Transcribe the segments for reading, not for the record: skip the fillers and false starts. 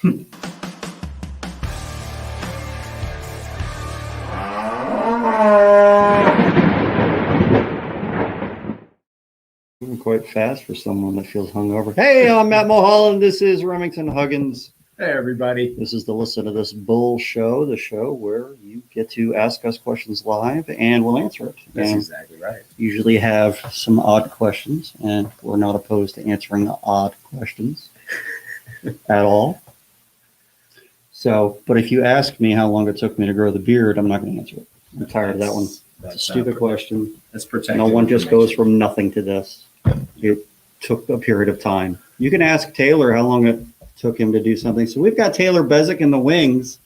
Moving quite fast for someone that feels hungover. Hey, I'm Matt Mulholland. This is Remington Huggins. Hey, everybody. This is the Listen to This Bull show, the show where you get to ask us questions live and we'll answer it. That's and exactly right. Usually have some odd questions, and we're not opposed to answering the odd questions at all. So, but if you ask me how long it took me to grow the beard, I'm not going to answer it. I'm tired of that one. That's a stupid question. That's protected. No one just goes from nothing to this. It took a period of time. You can ask Taylor how long it took him to do something. So we've got Taylor Bezek in the wings,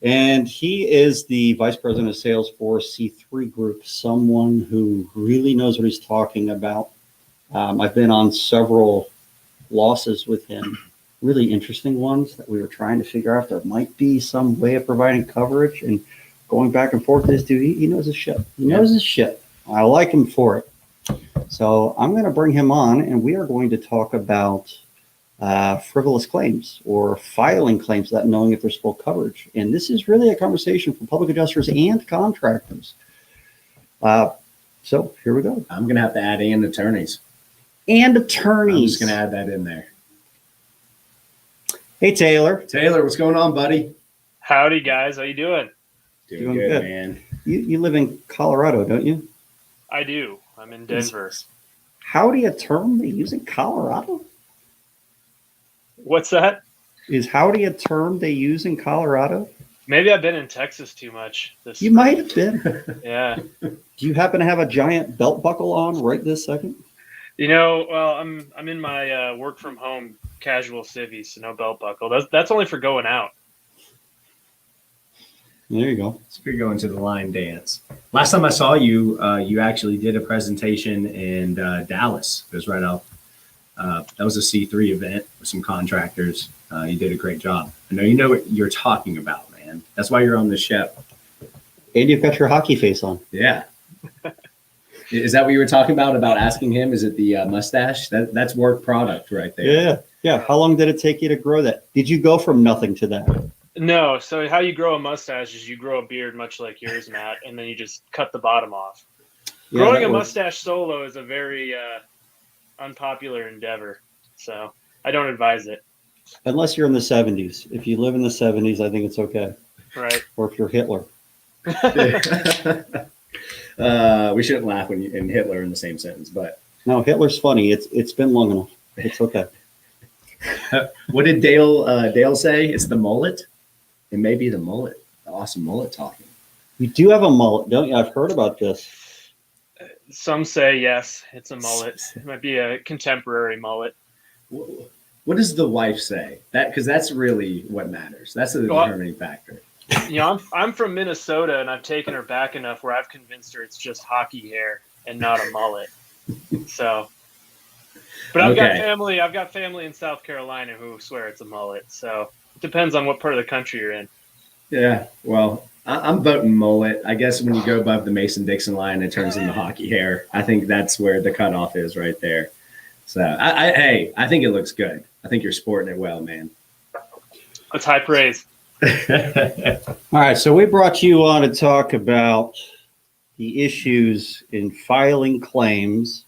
and he is the vice president of sales for C3 Group, someone who really knows what he's talking about. I've been on several losses with him, really interesting ones that we were trying to figure out if there might be some way of providing coverage, and going back and forth with this dude, he knows his shit. He knows his shit. I like him for it. So I'm going to bring him on, and we are going to talk about frivolous claims or filing claims without knowing if there's full coverage. And this is really a conversation for public adjusters and contractors. So here we go. I'm going to have to add in attorneys. And attorneys. I'm just going to add that in there. Hey, Taylor. Taylor, what's going on, buddy? Howdy, guys. How you doing? Doing good, man. You live in Colorado, don't you? I do. I'm in Denver. Howdy a term they use in Colorado? What's that? Is howdy a term they use in Colorado? Maybe I've been in Texas too much. You might have been. Yeah. Do you happen to have a giant belt buckle on right this second? You know, well, I'm in my work from home casual civvies, so no belt buckle. That's only for going out. There you go. So you're going to the line dance. Last time I saw you, you actually did a presentation in Dallas. It was right out. That was a C3 event with some contractors. You did a great job. I know you know what you're talking about, man. That's why you're on the show. And you've got your hockey face on. Yeah. Is that what you were talking about asking him? Is it the mustache? That's work product right there. Yeah. Yeah. How long did it take you to grow that? Did you go from nothing to that? No. So how you grow a mustache is you grow a beard much like yours, Matt, and then you just cut the bottom off. Yeah, growing a mustache solo is a very unpopular endeavor, so I don't advise it. Unless you're in the 70s. If you live in the 70s, I think it's okay. Right. Or if you're Hitler. We shouldn't laugh when you and Hitler in the same sentence, but no, Hitler's funny. It's been long enough. It's okay. What did Dale say? It's the mullet. It may be the mullet. The awesome mullet talking. You do have a mullet, don't you? I've heard about this. Some say yes, it's a mullet. It might be a contemporary mullet. What does the wife say? Because that's really what matters. That's the determining factor. You know, I'm from Minnesota, and I've taken her back enough where I've convinced her it's just hockey hair and not a mullet. So, but I've got family in South Carolina who swear it's a mullet. So it depends on what part of the country you're in. Yeah, well, I'm voting mullet. I guess when you go above the Mason-Dixon line, it turns into hockey hair. I think that's where the cutoff is right there. So, I think it looks good. I think you're sporting it well, man. That's high praise. All right, so we brought you on to talk about the issues in filing claims,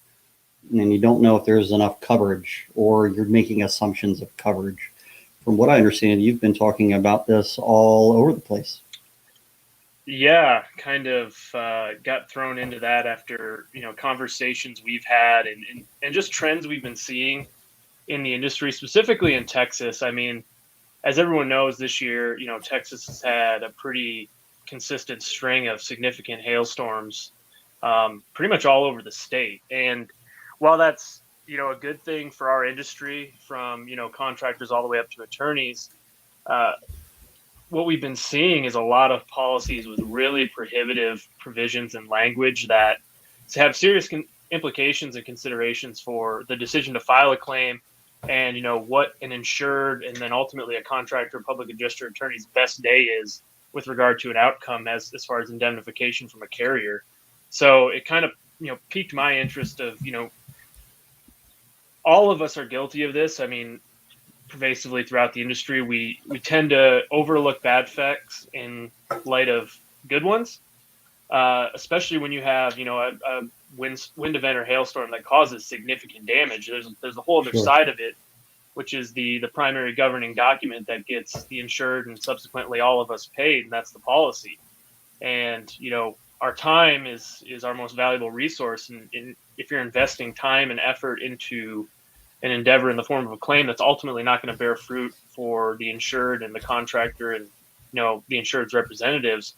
and you don't know if there's enough coverage, or you're making assumptions of coverage. From what I understand, you've been talking about this all over the place. Yeah, kind of got thrown into that after, conversations we've had and just trends we've been seeing in the industry, specifically in Texas. I mean, as everyone knows, this year, Texas has had a pretty consistent string of significant hailstorms pretty much all over the state. And while that's, a good thing for our industry, from, contractors all the way up to attorneys, what we've been seeing is a lot of policies with really prohibitive provisions and language that have serious implications and considerations for the decision to file a claim and, what an insured and then ultimately a contractor, public adjuster, attorney's best day is with regard to an outcome as far as indemnification from a carrier. So it kind of, piqued my interest of, all of us are guilty of this. I mean, pervasively throughout the industry. We tend to overlook bad facts in light of good ones, especially when you have a wind event or hailstorm that causes significant damage. There's a whole other Sure. side of it, which is the primary governing document that gets the insured and subsequently all of us paid, and that's the policy. And our time is our most valuable resource, and if you're investing time and effort into an endeavor in the form of a claim that's ultimately not going to bear fruit for the insured and the contractor and the insured's representatives,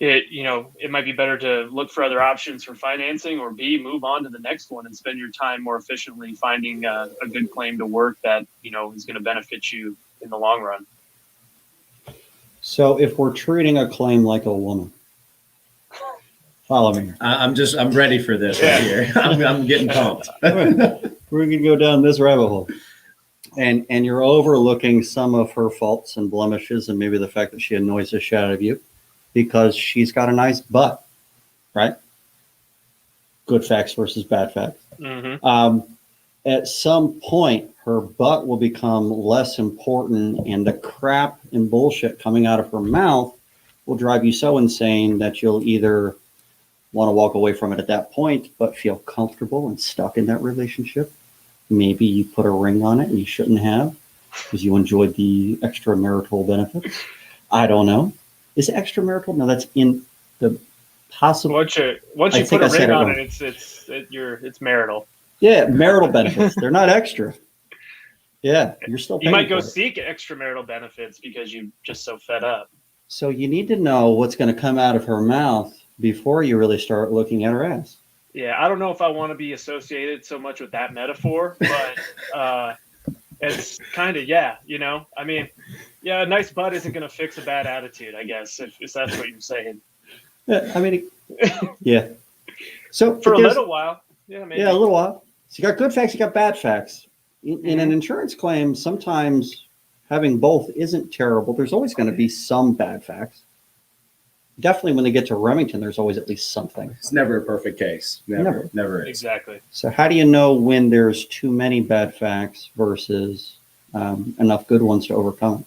it might be better to look for other options for financing, or B, move on to the next one and spend your time more efficiently finding a good claim to work that is going to benefit you in the long run. So if we're treating a claim like a woman, follow me. I'm ready for this right here. I'm getting pumped. We're going to go down this rabbit hole. And you're overlooking some of her faults and blemishes, and maybe the fact that she annoys the shit out of you because she's got a nice butt, right? Good facts versus bad facts. Mm-hmm. At some point, her butt will become less important, and the crap and bullshit coming out of her mouth will drive you so insane that you'll either want to walk away from it at that point, but feel comfortable and stuck in that relationship. Maybe you put a ring on it and you shouldn't have because you enjoyed the extramarital benefits. I don't know. Is it extramarital? No, that's in the possible. Once you put a ring on it, it's marital. Yeah, marital benefits. They're not extra. Yeah, you're still paying. You might go for it. seek extramarital benefits because you're just so fed up. So you need to know what's going to come out of her mouth before you really start looking at her ass. Yeah, I don't know if I want to be associated so much with that metaphor, but it's kind of, I mean, a nice butt isn't going to fix a bad attitude, I guess, if that's what you're saying. Yeah, I mean, yeah. So for a little while, maybe. Yeah, a little while. So you got good facts, you got bad facts. In an insurance claim, sometimes having both isn't terrible. There's always going to be some bad facts. Definitely when they get to Remington, there's always at least something. It's never a perfect case. Never is. Exactly. So how do you know when there's too many bad facts versus enough good ones to overcome it?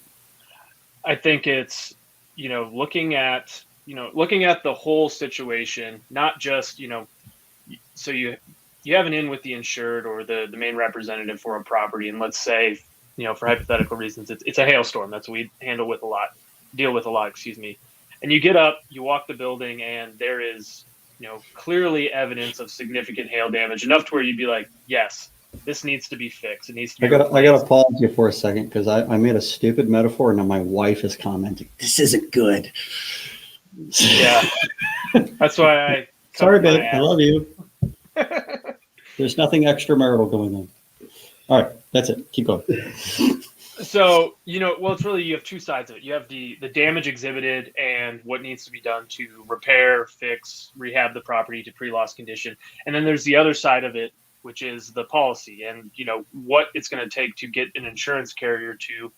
I think it's, looking at the whole situation, not just, so you have an in with the insured or the main representative for a property. And let's say, for hypothetical reasons, it's a hailstorm. That's what we deal with a lot, excuse me. And you get up, you walk the building, and there is, clearly evidence of significant hail damage, enough to where you'd be like, yes, this needs to be fixed. It needs to be I got to pause you for a second because I made a stupid metaphor, and now my wife is commenting, this isn't good. Yeah. That's why I... Sorry, babe. I love you. There's nothing extramarital going on. All right. That's it. Keep going. So, it's really, you have two sides of it. You have the damage exhibited and what needs to be done to repair, fix, rehab the property to pre-loss condition. And then there's the other side of it, which is the policy and, what it's going to take to get an insurance carrier to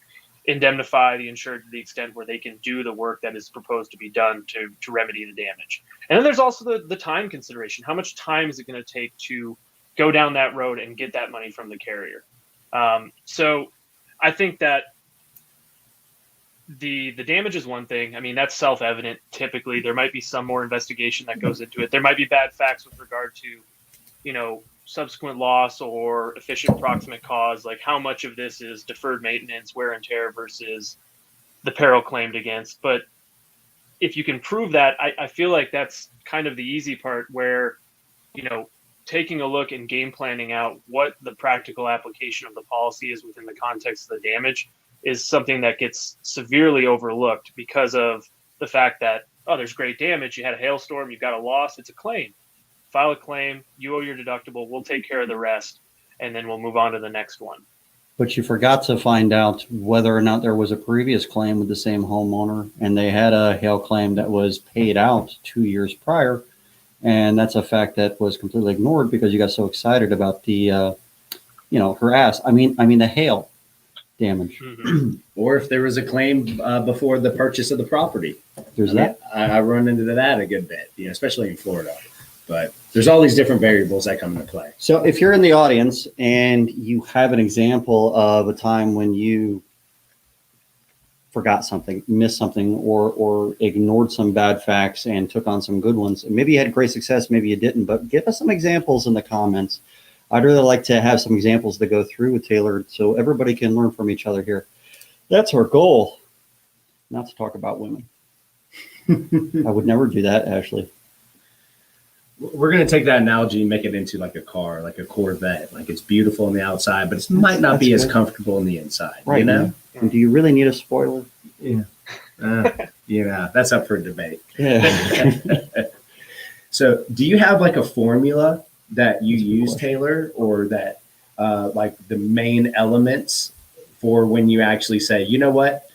indemnify the insured to the extent where they can do the work that is proposed to be done to remedy the damage. And then there's also the time consideration. How much time is it going to take to go down that road and get that money from the carrier? So I think that the damage is one thing. I mean, that's self-evident. Typically, there might be some more investigation that goes into it. There might be bad facts with regard to, subsequent loss or efficient proximate cause, like how much of this is deferred maintenance, wear and tear versus the peril claimed against. But if you can prove that, I feel like that's kind of the easy part where, taking a look and game planning out what the practical application of the policy is within the context of the damage is something that gets severely overlooked because of the fact that, there's great damage. You had a hailstorm, you've got a loss, it's a claim. File a claim, you owe your deductible, we'll take care of the rest, and then we'll move on to the next one. But you forgot to find out whether or not there was a previous claim with the same homeowner, and they had a hail claim that was paid out 2 years prior. And that's a fact that was completely ignored because you got so excited about the, her ass. I mean the hail damage. Mm-hmm. Or if there was a claim before the purchase of the property. There's that. I run into that a good bit, especially in Florida. But there's all these different variables that come into play. So if you're in the audience and you have an example of a time when you forgot something, missed something, or ignored some bad facts and took on some good ones, maybe you had great success, maybe you didn't, but give us some examples in the comments. I'd really like to have some examples to go through with Taylor so everybody can learn from each other here. That's our goal, not to talk about women. I would never do that, Ashley. We're going to take that analogy and make it into like a car, like a Corvette. Like it's beautiful on the outside, but it might not be as comfortable on the inside, Right, you know? And do you really need a spoiler? Yeah, that's up for debate. Yeah. So do you have like a formula that you use, Taylor, or that like the main elements for when you actually say, you know what,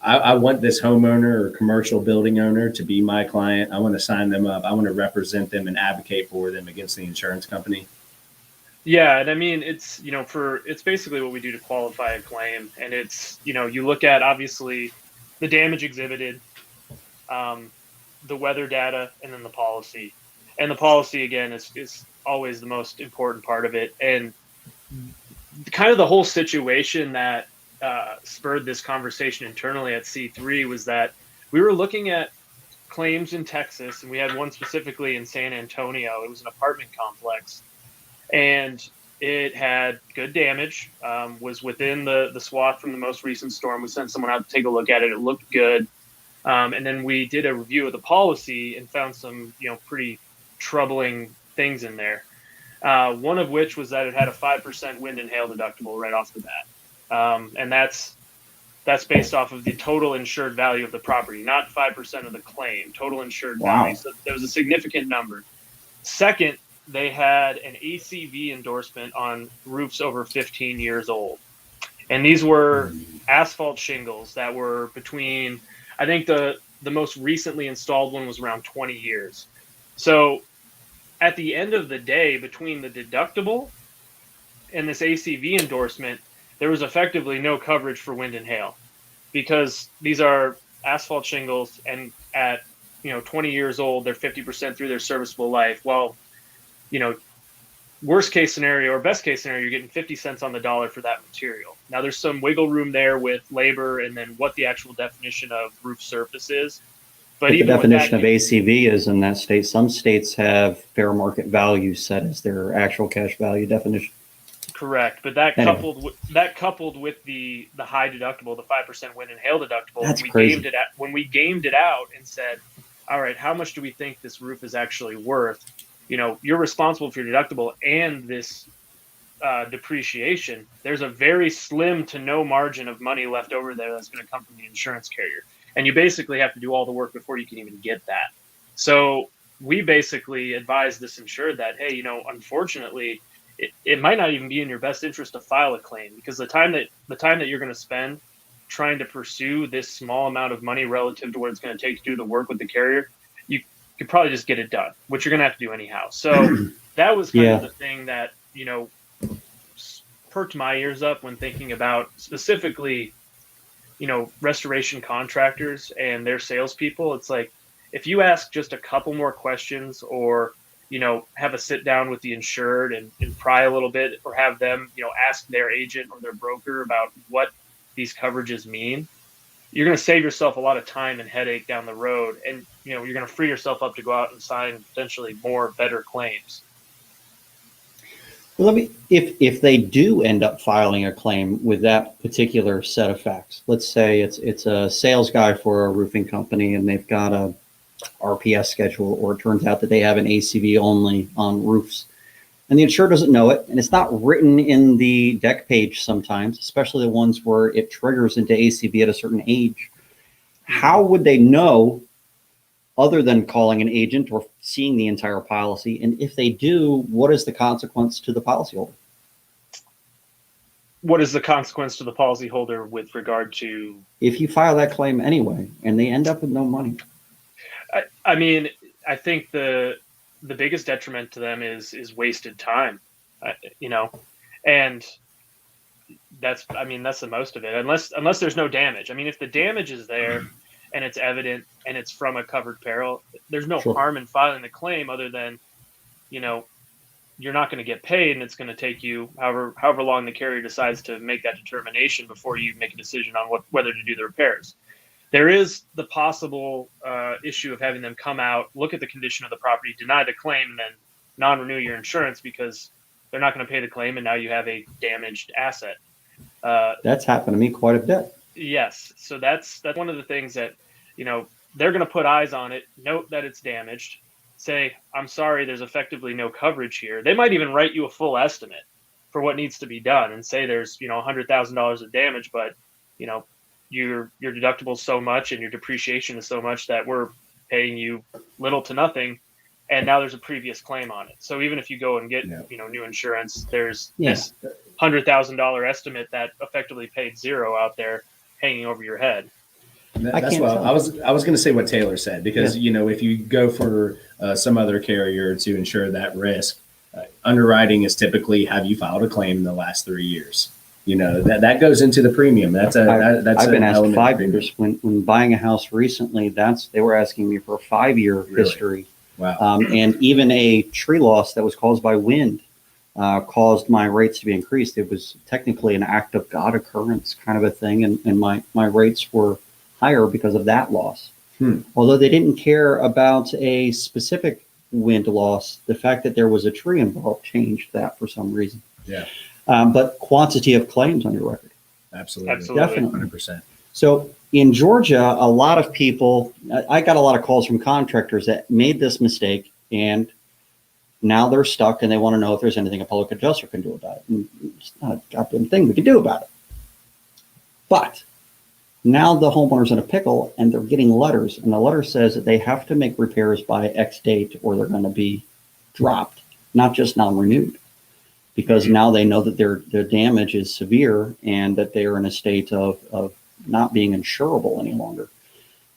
I want this homeowner or commercial building owner to be my client. I want to sign them up. I want to represent them and advocate for them against the insurance company. Yeah, and I mean, it's, it's basically what we do to qualify a claim. And it's, you look at obviously the damage exhibited, the weather data, and then the policy. And the policy, again, is always the most important part of it. And kind of the whole situation that spurred this conversation internally at C3 was that we were looking at claims in Texas, and we had one specifically in San Antonio. It was an apartment complex, and it had good damage, was within the swath from the most recent storm. We sent someone out to take a look at it. It looked good. And then we did a review of the policy and found some, pretty troubling things in there. One of which was that it had a 5% wind and hail deductible right off the bat. And that's based off of the total insured value of the property, not 5% of the claim, total insured value. So there was a significant number. Second, they had an ACV endorsement on roofs over 15 years old. And these were asphalt shingles that were between, I think the most recently installed one was around 20 years. So at the end of the day, between the deductible and this ACV endorsement, there was effectively no coverage for wind and hail because these are asphalt shingles, and at 20 years old, they're 50% through their serviceable life. Well, worst case scenario or best case scenario, you're getting 50 cents on the dollar for that material. Now there's some wiggle room there with labor and then what the actual definition of roof surface is. But the definition of ACV is in that state. Some states have fair market value set as their actual cash value definition. Correct, but that coupled with the high deductible, the 5% wind and hail deductible, That's crazy. When we gamed it out and said, all right, how much do we think this roof is actually worth? You're responsible for your deductible and this depreciation. There's a very slim to no margin of money left over there that's going to come from the insurance carrier, and you basically have to do all the work before you can even get that. So we basically advised this insured that, hey, unfortunately, it might not even be in your best interest to file a claim, because the time that you're going to spend trying to pursue this small amount of money relative to what it's going to take to do the work with the carrier, you could probably just get it done, which you're going to have to do anyhow. So that was kind of the thing that, perked my ears up when thinking about specifically, restoration contractors and their salespeople. It's like, if you ask just a couple more questions, or have a sit down with the insured and pry a little bit, or have them, ask their agent or their broker about what these coverages mean, you're going to save yourself a lot of time and headache down the road. And, you're going to free yourself up to go out and sign potentially more better claims. Well, if they do end up filing a claim with that particular set of facts, let's say it's a sales guy for a roofing company and they've got a RPS schedule, or it turns out that they have an ACV only on roofs, and the insurer doesn't know it, and it's not written in the deck page sometimes, especially the ones where it triggers into ACV at a certain age. How would they know other than calling an agent or seeing the entire policy? And if they do, what is the consequence to the policyholder? What is the consequence to the policyholder with regard to? If you file that claim anyway, and they end up with no money. I mean, I think the biggest detriment to them is wasted time, and that's the most of it, unless there's no damage. I mean, if the damage is there and it's evident and it's from a covered peril, there's no harm in filing the claim, other than, you're not going to get paid, and it's going to take you however long the carrier decides to make that determination before you make a decision on whether to do the repairs. There is the possible issue of having them come out, look at the condition of the property, deny the claim, and then non-renew your insurance because they're not going to pay the claim, and now you have a damaged asset. That's happened to me quite a bit. Yes, so that's one of the things that they're going to put eyes on it, note that it's damaged, say, I'm sorry, there's effectively no coverage here. They might even write you a full estimate for what needs to be done and say there's $100,000 of damage, but your deductible is so much and your depreciation is so much that we're paying you little to nothing, and now there's a previous claim on it. So even if you go and get new insurance, there's this $100,000 estimate that effectively paid zero out there hanging over your head. That's what I was going to say what Taylor said, because if you go for some other carrier to insure that risk, underwriting is typically, have you filed a claim in the last 3 years? That goes into the premium. That's I've been asked 5 years when buying a house recently. They were asking me for a 5-year history. Wow. And even a tree loss that was caused by wind caused my rates to be increased. It was technically an act of God occurrence kind of a thing, and my rates were higher because of that loss. Although they didn't care about a specific wind loss, the fact that there was a tree involved changed that for some reason. Yeah. But quantity of claims on your record. Absolutely. Definitely. 100%. So in Georgia, a lot of people, I got a lot of calls from contractors that made this mistake, and now they're stuck and they want to know if there's anything a public adjuster can do about it. And it's not a goddamn thing we can do about it. But now the homeowner's in a pickle and they're getting letters, and the letter says that they have to make repairs by X date or they're going to be dropped, not just non-renewed, because now they know that their damage is severe and that they are in a state of not being insurable any longer.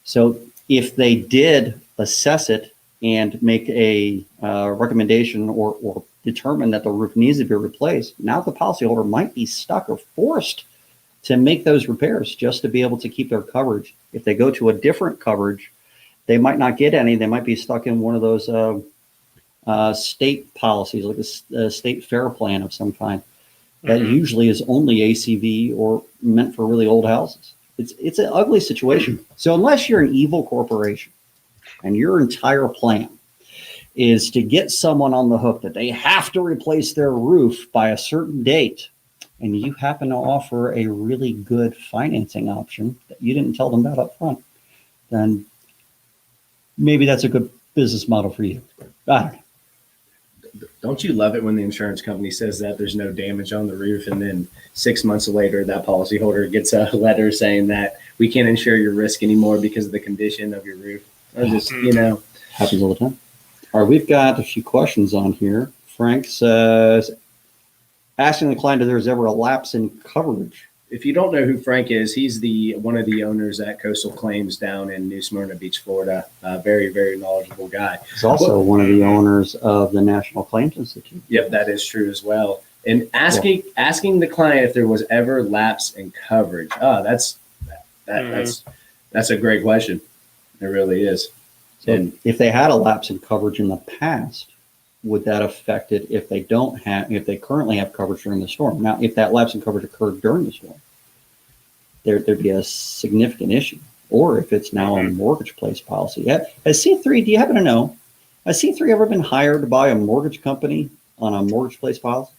So if they did assess it and make a recommendation or determine that the roof needs to be replaced, now the policyholder might be stuck or forced to make those repairs just to be able to keep their coverage. If they go to a different coverage, they might not get any. They might be stuck in one of those state policies, like a state fair plan of some kind. That usually is only ACV or meant for really old houses. It's an ugly situation. So unless you're an evil corporation and your entire plan is to get someone on the hook that they have to replace their roof by a certain date, and you happen to offer a really good financing option that you didn't tell them about up front, then maybe that's a good business model for you. I don't know. Don't you love it when the insurance company says that there's no damage on the roof, and then 6 months later that policyholder gets a letter saying that we can't insure your risk anymore because of the condition of your roof? Happens all the time. All right, we've got a few questions on here. Frank says, asking the client if there's ever a lapse in coverage. If you don't know who Frank is, he's one of the owners at Coastal Claims down in New Smyrna Beach, Florida. Very, very knowledgeable guy. He's also one of the owners of the National Claims Institute. Yep, that is true as well. And asking the client if there was ever lapse in coverage. That's a great question. It really is. So if they had a lapse in coverage in the past, would that affect it if they currently have coverage during the storm? Now, if that lapse in coverage occurred during the storm, there'd be a significant issue. Or if it's now a mortgage placed policy. Has C3, do you happen to know, has C3 ever been hired by a mortgage company on a mortgage placed policy?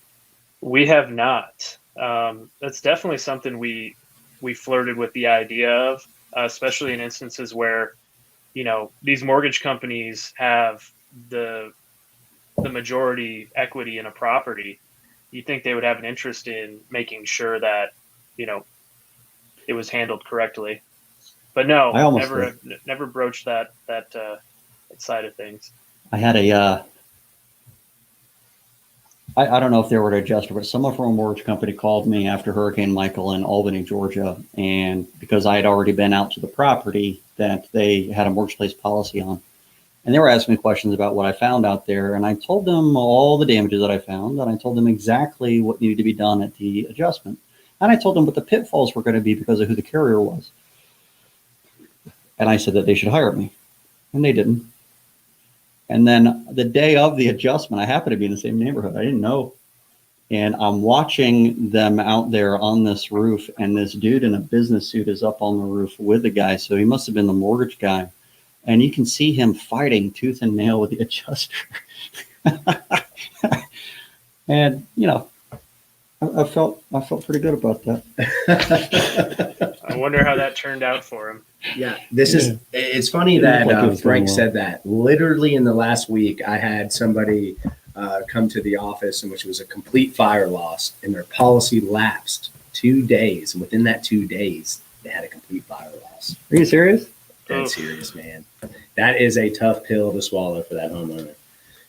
We have not. That's definitely something we flirted with the idea of, especially in instances where, these mortgage companies have the majority equity in a property. You think they would have an interest in making sure that, it was handled correctly. But no, never broached that side of things. I had I don't know if they were an adjuster, but someone from a mortgage company called me after Hurricane Michael in Albany, Georgia. And because I had already been out to the property that they had a mortgage placed policy on. And they were asking me questions about what I found out there. And I told them all the damages that I found. And I told them exactly what needed to be done at the adjustment. And I told them what the pitfalls were going to be because of who the carrier was. And I said that they should hire me. And they didn't. And then the day of the adjustment, I happened to be in the same neighborhood. I didn't know. And I'm watching them out there on this roof, and this dude in a business suit is up on the roof with the guy. So he must have been the mortgage guy. And you can see him fighting tooth and nail with the adjuster. And, you know, I felt pretty good about that. I wonder how that turned out for him. Yeah, it's funny that Frank said that. Literally in the last week, I had somebody come to the office in which was a complete fire loss, and their policy lapsed 2 days. And within that 2 days, they had a complete fire loss. Are you serious? That's serious, man. That is a tough pill to swallow for that homeowner.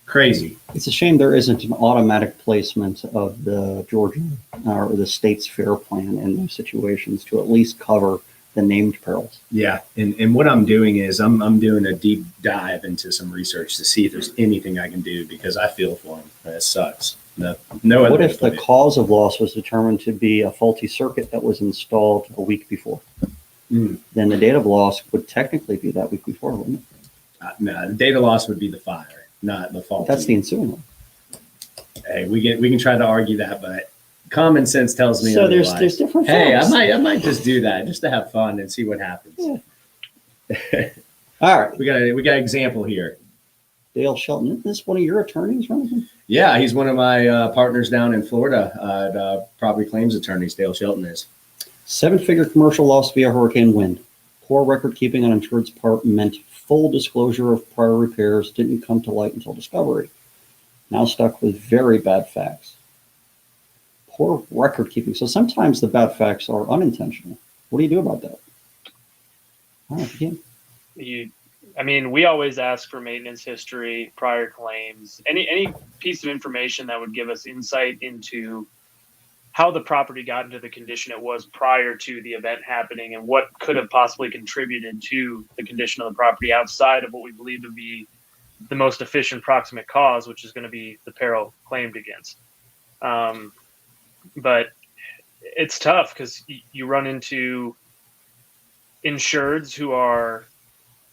Crazy. It's a shame there isn't an automatic placement of the Georgia or the state's FAIR plan in those situations to at least cover the named perils. Yeah, and what I'm doing is I'm doing a deep dive into some research to see if there's anything I can do, because I feel for them. That sucks. No other. What if the cause of loss was determined to be a faulty circuit that was installed a week before? Then the date of loss would technically be that week before, wouldn't it? No, the date of loss would be the fire, not the fault. That's the ensuing one. Hey, we can try to argue that, but common sense tells me so. Otherwise. There's different. Hey, facts. I might just do that just to have fun and see what happens. Yeah. All right, we got an example here. Dale Shelton, isn't this one of your attorneys, Jonathan? Yeah, he's one of my partners down in Florida, property claims attorneys. Dale Shelton is. 7-figure commercial loss via hurricane wind. Poor record keeping on insured's part meant full disclosure of prior repairs didn't come to light until discovery. Now stuck with very bad facts. Poor record keeping. So sometimes the bad facts are unintentional. What do you do about that? I mean, we always ask for maintenance history, prior claims, any piece of information that would give us insight into how the property got into the condition it was prior to the event happening, and what could have possibly contributed to the condition of the property outside of what we believe to be the most efficient proximate cause, which is going to be the peril claimed against. But it's tough because you run into insureds who are,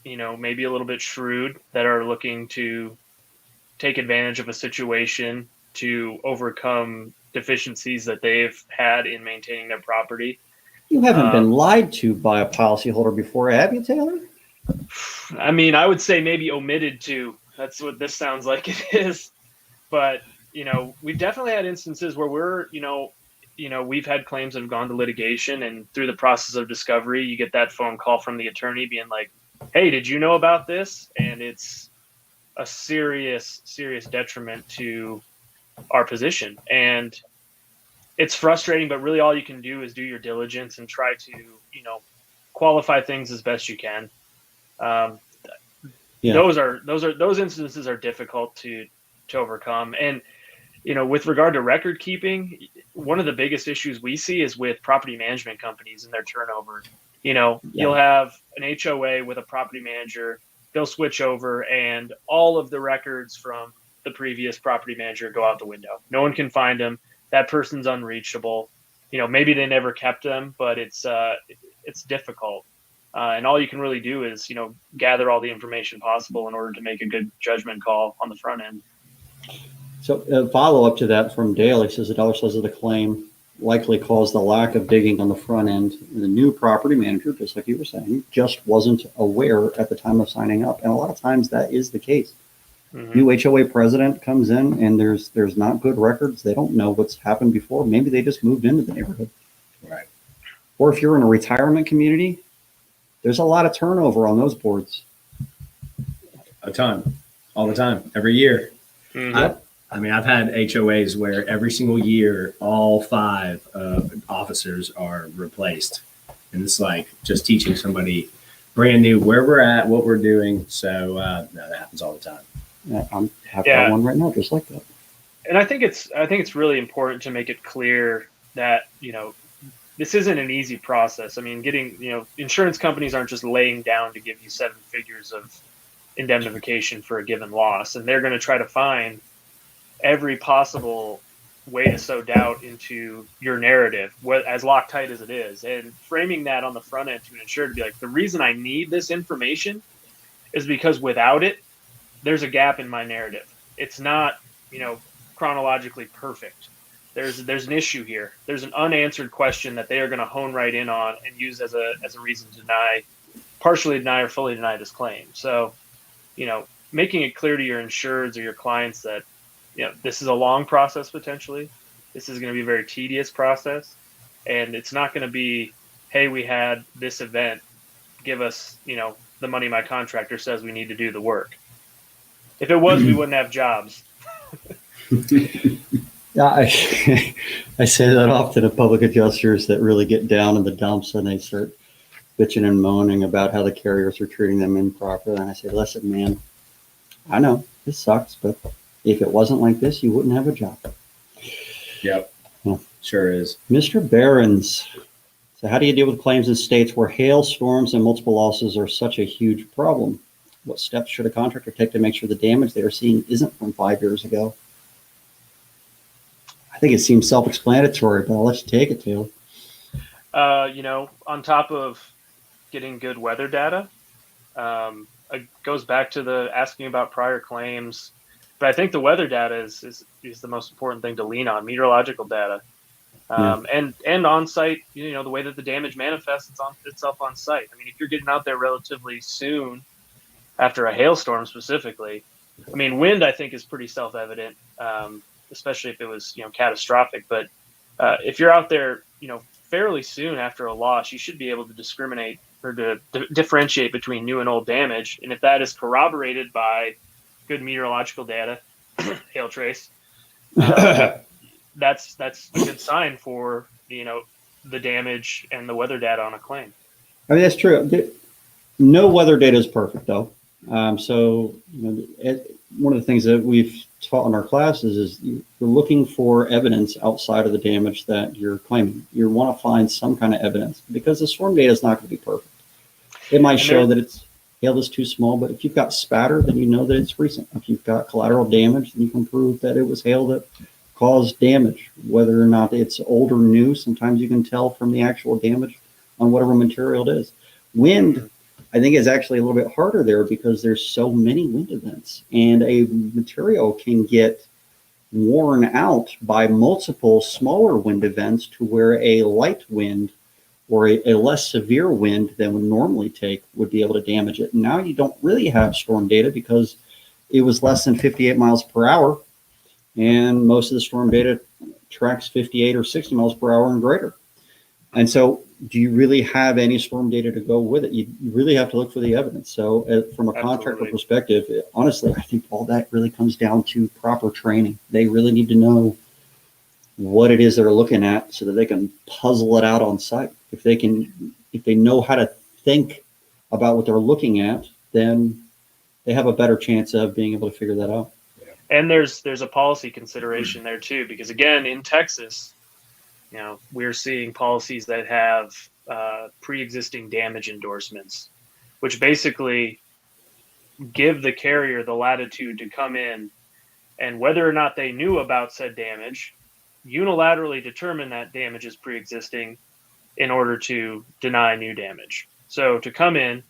maybe a little bit shrewd, that are looking to take advantage of a situation to overcome deficiencies that they've had in maintaining their property. You haven't been lied to by a policyholder before, have you, Taylor? I mean, I would say maybe omitted to. That's what this sounds like it is. But, we've definitely had instances where we've had claims that have gone to litigation, and through the process of discovery, you get that phone call from the attorney being like, hey, did you know about this? And it's a serious, serious detriment to our position. And it's frustrating, but really all you can do is do your diligence and try to, qualify things as best you can. Those instances are difficult to overcome. And, with regard to record keeping, one of the biggest issues we see is with property management companies and their turnover. You'll have an HOA with a property manager, they'll switch over, and all of the records from the previous property manager go out the window. No one can find them. That person's unreachable. Maybe they never kept them, but it's difficult. And all you can really do is, gather all the information possible in order to make a good judgment call on the front end. So a follow-up to that from Dale, he says the dollar size of the claim likely caused the lack of digging on the front end. The new property manager, just like you were saying, just wasn't aware at the time of signing up. And a lot of times that is the case. Mm-hmm. New HOA president comes in and there's not good records. They don't know what's happened before. Maybe they just moved into the neighborhood. Right. Or if you're in a retirement community, there's a lot of turnover on those boards. A ton. All the time. Every year. Mm-hmm. I've had HOAs where every single year, all 5 officers are replaced. And it's like just teaching somebody brand new where we're at, what we're doing. So that happens all the time. I have one right now, just like that. And I think it's really important to make it clear that, this isn't an easy process. I mean, insurance companies aren't just laying down to give you 7 figures of indemnification for a given loss. And they're going to try to find every possible way to sow doubt into your narrative, as Loctite as it is, and framing that on the front end to an insured to be like, the reason I need this information is because without it, there's a gap in my narrative. It's not, chronologically perfect. There's an issue here. There's an unanswered question that they are going to hone right in on and use as a reason to partially deny or fully deny this claim. So, making it clear to your insureds or your clients that, this is a long process potentially. This is going to be a very tedious process, and it's not going to be, hey, we had this event, give us, the money my contractor says we need to do the work. If it was, we wouldn't have jobs. Yeah, I say that often to public adjusters that really get down in the dumps and they start bitching and moaning about how the carriers are treating them improperly. And I say, listen, man, I know this sucks, but if it wasn't like this, you wouldn't have a job. Yep. Well, sure is. Mr. Behrens. So how do you deal with claims in states where hail storms and multiple losses are such a huge problem? What steps should a contractor take to make sure the damage they are seeing isn't from 5 years ago? I think it seems self-explanatory, but I'll let you take it, Taylor. On top of getting good weather data, it goes back to the asking about prior claims. But I think the weather data is the most important thing to lean on, meteorological data. And on site, the way that the damage manifests itself on site. I mean, if you're getting out there relatively soon after a hailstorm specifically, I mean, wind, I think, is pretty self-evident, especially if it was, catastrophic. But if you're out there, fairly soon after a loss, you should be able to discriminate or to differentiate between new and old damage. And if that is corroborated by good meteorological data, hail trace, that's a good sign for, the damage and the weather data on a claim. I mean, that's true. No weather data is perfect, though. So, one of the things that we've taught in our classes is you're looking for evidence outside of the damage that you're claiming. You want to find some kind of evidence because the storm data is not going to be perfect. It might show that it's hail is too small, but if you've got spatter, then you know that it's recent. If you've got collateral damage, then you can prove that it was hail that caused damage. Whether or not it's old or new, sometimes you can tell from the actual damage on whatever material it is. Wind, I think, is actually a little bit harder there because there's so many wind events, and a material can get worn out by multiple smaller wind events to where a light wind or a less severe wind than would normally take would be able to damage it. Now you don't really have storm data because it was less than 58 miles per hour, and most of the storm data tracks 58 or 60 miles per hour and greater. And so do you really have any storm data to go with it? You really have to look for the evidence. So from a contractor perspective, honestly, I think all that really comes down to proper training. They really need to know what it is they're looking at so that they can puzzle it out on site. If they know how to think about what they're looking at, then they have a better chance of being able to figure that out. And there's a policy consideration there too, because again, in Texas, we're seeing policies that have pre-existing damage endorsements, which basically give the carrier the latitude to come in and, whether or not they knew about said damage, unilaterally determine that damage is pre-existing in order to deny new damage. So to come in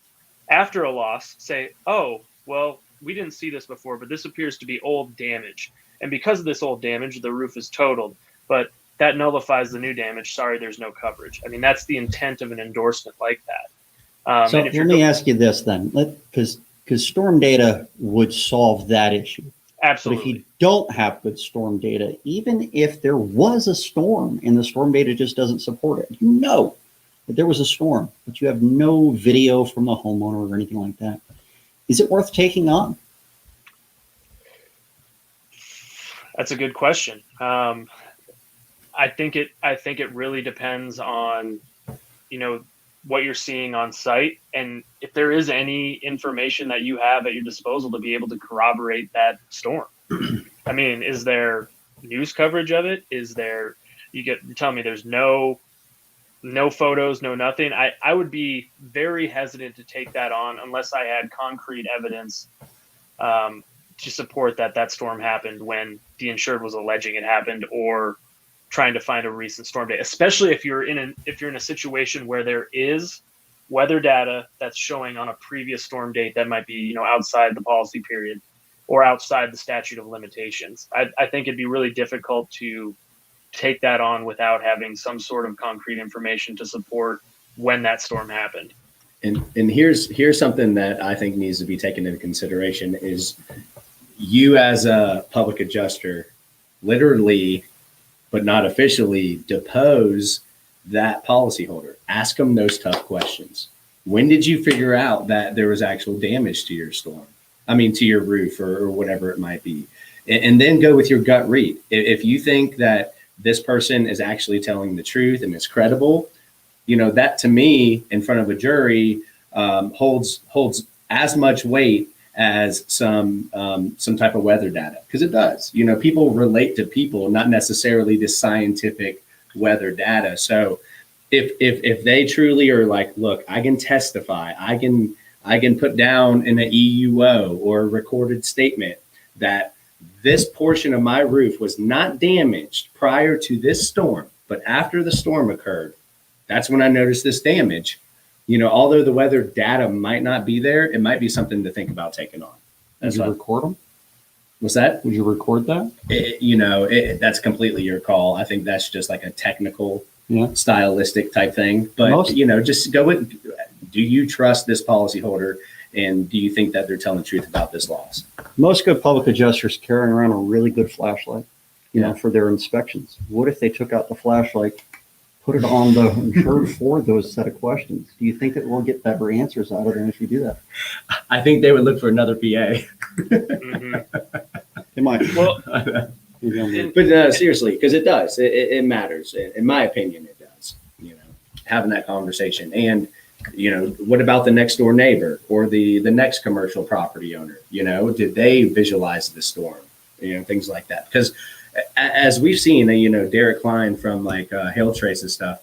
after a loss, say, oh, well, we didn't see this before, but this appears to be old damage. And because of this old damage, the roof is totaled, but that nullifies the new damage. Sorry, there's no coverage. I mean, that's the intent of an endorsement like that. So let me ask you this then, because storm data would solve that issue. Absolutely. But if you don't have good storm data, even if there was a storm and the storm data just doesn't support it, you know that there was a storm, but you have no video from the homeowner or anything like that. Is it worth taking on? That's a good question. I think it really depends on, what you're seeing on site, and if there is any information that you have at your disposal to be able to corroborate that storm. I mean, is there news coverage of it? Is there? You tell me there's no photos, no nothing. I would be very hesitant to take that on unless I had concrete evidence to support that storm happened when the insured was alleging it happened, or trying to find a recent storm data, especially if you're in a situation where there is weather data that's showing on a previous storm date that might be, outside the policy period. or outside the statute of limitations. I think it'd be really difficult to take that on without having some sort of concrete information to support when that storm happened. And here's something that I think needs to be taken into consideration is you as a public adjuster literally, but not officially, depose that policyholder. Ask them those tough questions. When did you figure out that there was actual damage to your storm? I mean, to your roof or whatever it might be. And then go with your gut read. If you think that this person is actually telling the truth and is credible, you know, that to me in front of a jury holds as much weight as some type of weather data, because it does. You know, people relate to people, not necessarily the scientific weather data. So if they truly are like, look, I can testify, I can put down in an EUO or a recorded statement that this portion of my roof was not damaged prior to this storm, but after the storm occurred, that's when I noticed this damage. You know, although the weather data might not be there, it might be something to think about taking on. Did you record them? What's that? Would you record that? That's completely your call. I think that's just like a technical, stylistic type thing. But, just go with, do you trust this policyholder? And do you think that they're telling the truth about this loss? Most good public adjusters carrying around a really good flashlight, for their inspections. What if they took out the flashlight, put it on the insured for those set of questions? Do you think that we'll get better answers out of them if you do that? I think they would look for another PA. They might. Well, but seriously, because it does. It matters. In my opinion, it does. Having that conversation. And, what about the next door neighbor or the next commercial property owner? Did they visualize the storm? Things like that. Because as we've seen, Derek Klein from like Hail Trace and stuff,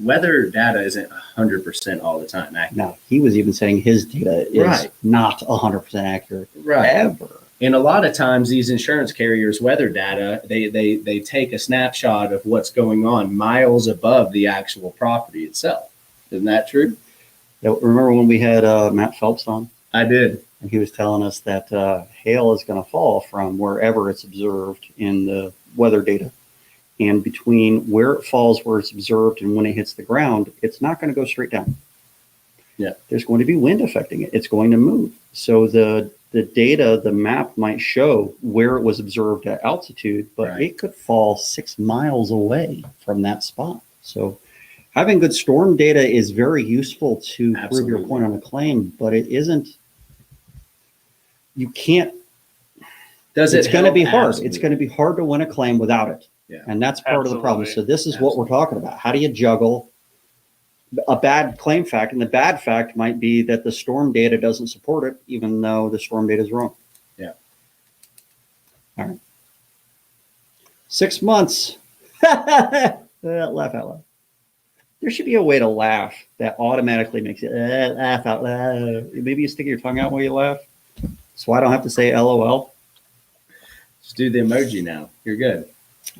weather data isn't 100% all the time accurate. No, he was even saying his data is not 100% accurate ever. And a lot of times these insurance carriers' weather data, they take a snapshot of what's going on miles above the actual property itself. Isn't that true? Yeah, remember when we had Matt Phelps on? I did. And he was telling us that hail is going to fall from wherever it's observed in the weather data. And between where it falls, where it's observed, and when it hits the ground, it's not going to go straight down. Yeah. There's going to be wind affecting it. It's going to move. So the data, the map might show where it was observed at altitude, but it could fall 6 miles away from that spot. So having good storm data is very useful to prove your point on a claim, but it isn't. You can't. It's going to be hard. Absolutely. It's going to be hard to win a claim without it. Yeah. And that's part of the problem. So this is what we're talking about. How do you juggle a bad claim fact? And the bad fact might be that the storm data doesn't support it, even though the storm data is wrong. Yeah. All right. 6 months. Laugh out loud. There should be a way to laugh that automatically makes it laugh out loud. Maybe you stick your tongue out while you laugh. So I don't have to say LOL. Just do the emoji now. You're good.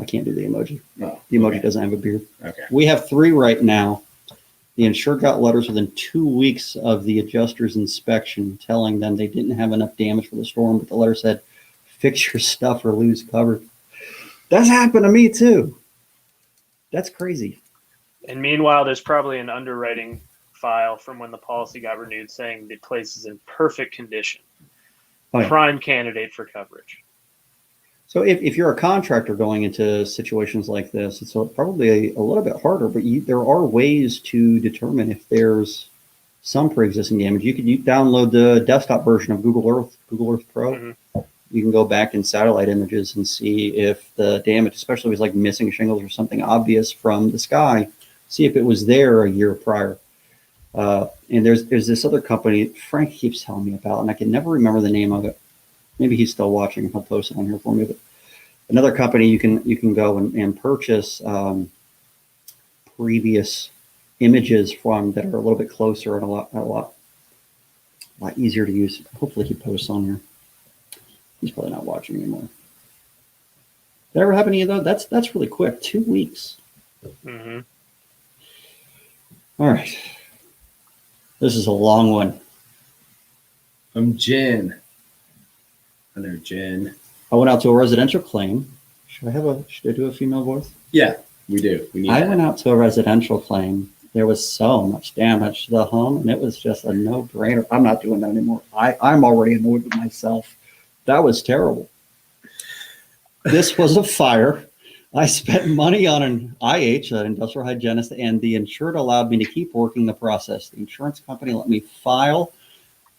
I can't do the emoji. Oh, the emoji doesn't have a beard. Okay. We have 3 right now. The insured got letters within 2 weeks of the adjuster's inspection telling them they didn't have enough damage for the storm, but the letter said, fix your stuff or lose coverage. That's happened to me too. That's crazy. And meanwhile, there's probably an underwriting file from when the policy got renewed saying the place is in perfect condition. Prime candidate for coverage. So if you're a contractor going into situations like this, it's probably a little bit harder, but there are ways to determine if there's some pre-existing damage. You could download the desktop version of Google Earth Pro. Mm-hmm. You can go back in satellite images and see if the damage, especially if it's like missing shingles or something obvious from the sky, see if it was there a year prior. And there's this other company Frank keeps telling me about, and I can never remember the name of it. Maybe he's still watching. He'll post it on here for me. But another company you can go and purchase previous images from that are a little bit closer and a lot easier to use. Hopefully he posts on here. He's probably not watching anymore. Did that ever happen to you though? That's really quick. 2 weeks. Mm-hmm. All right. This is a long one. From Jen. I know Jen. I went out to a residential claim. Should I do a female voice? Yeah, we do. We need I that. went out to a residential claim. There was so much damage to the home, and it was just a no-brainer. I'm not doing that anymore. I'm already annoyed with myself. That was terrible. This was a fire. I spent money on an IH, an industrial hygienist, and the insured allowed me to keep working the process. The insurance company let me file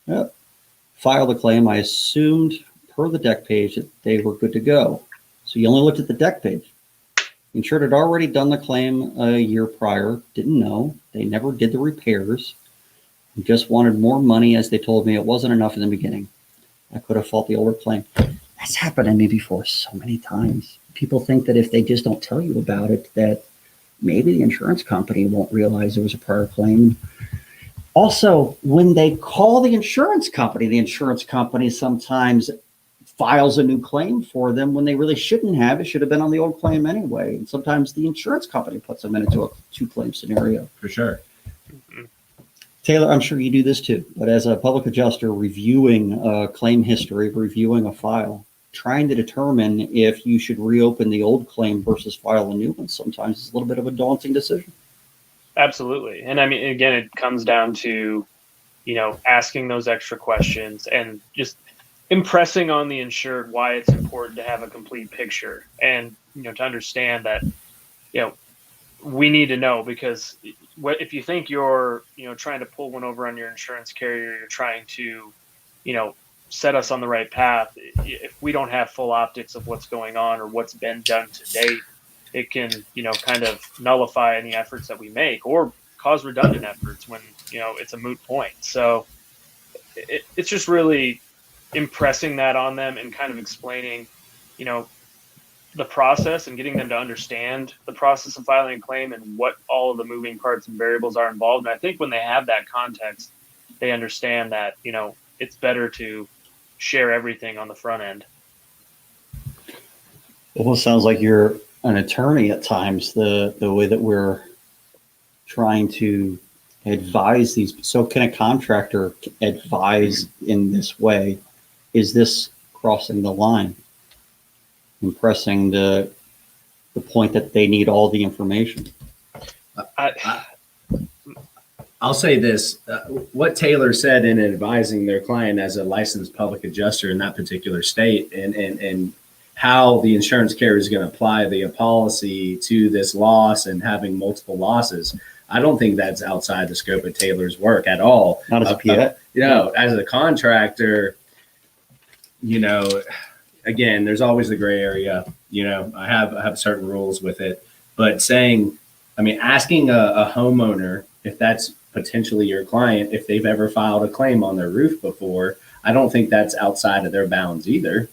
the claim. I assumed per the deck page that they were good to go. So you only looked at the deck page. The insured had already done the claim a year prior, didn't know. They never did the repairs. Just wanted more money, as they told me it wasn't enough in the beginning. I could have fought the older claim. That's happened to me before so many times. People think that if they just don't tell you about it, that maybe the insurance company won't realize there was a prior claim. Also, when they call the insurance company sometimes files a new claim for them when they really shouldn't have. It should have been on the old claim anyway. And sometimes the insurance company puts them into a two-claim scenario. For sure. Taylor, I'm sure you do this too, but as a public adjuster reviewing a claim history, reviewing a file, trying to determine if you should reopen the old claim versus file a new one, sometimes it's a little bit of a daunting decision. Absolutely. And I mean, again, it comes down to, asking those extra questions and just impressing on the insured why it's important to have a complete picture and, to understand that, we need to know, because if you think you're, trying to pull one over on your insurance carrier, you're trying to, set us on the right path. If we don't have full optics of what's going on or what's been done to date, it can, kind of nullify any efforts that we make or cause redundant efforts when, it's a moot point. So it's just really impressing that on them and kind of explaining, the process and getting them to understand the process of filing a claim and what all of the moving parts and variables are involved. And I think when they have that context, they understand that, it's better to share everything on the front end. Well, it sounds like you're an attorney at times, the way that we're trying to advise these. So can a contractor advise in this way? Is this crossing the line? Impressing the point that they need all the information. I'll say this, what Taylor said in advising their client as a licensed public adjuster in that particular state and how the insurance carrier is going to apply the policy to this loss and having multiple losses. I don't think that's outside the scope of Taylor's work at all. Not as a PA. As a contractor, again, there's always the gray area. I have certain rules with it, but asking a homeowner if that's potentially your client, if they've ever filed a claim on their roof before, I don't think that's outside of their bounds either,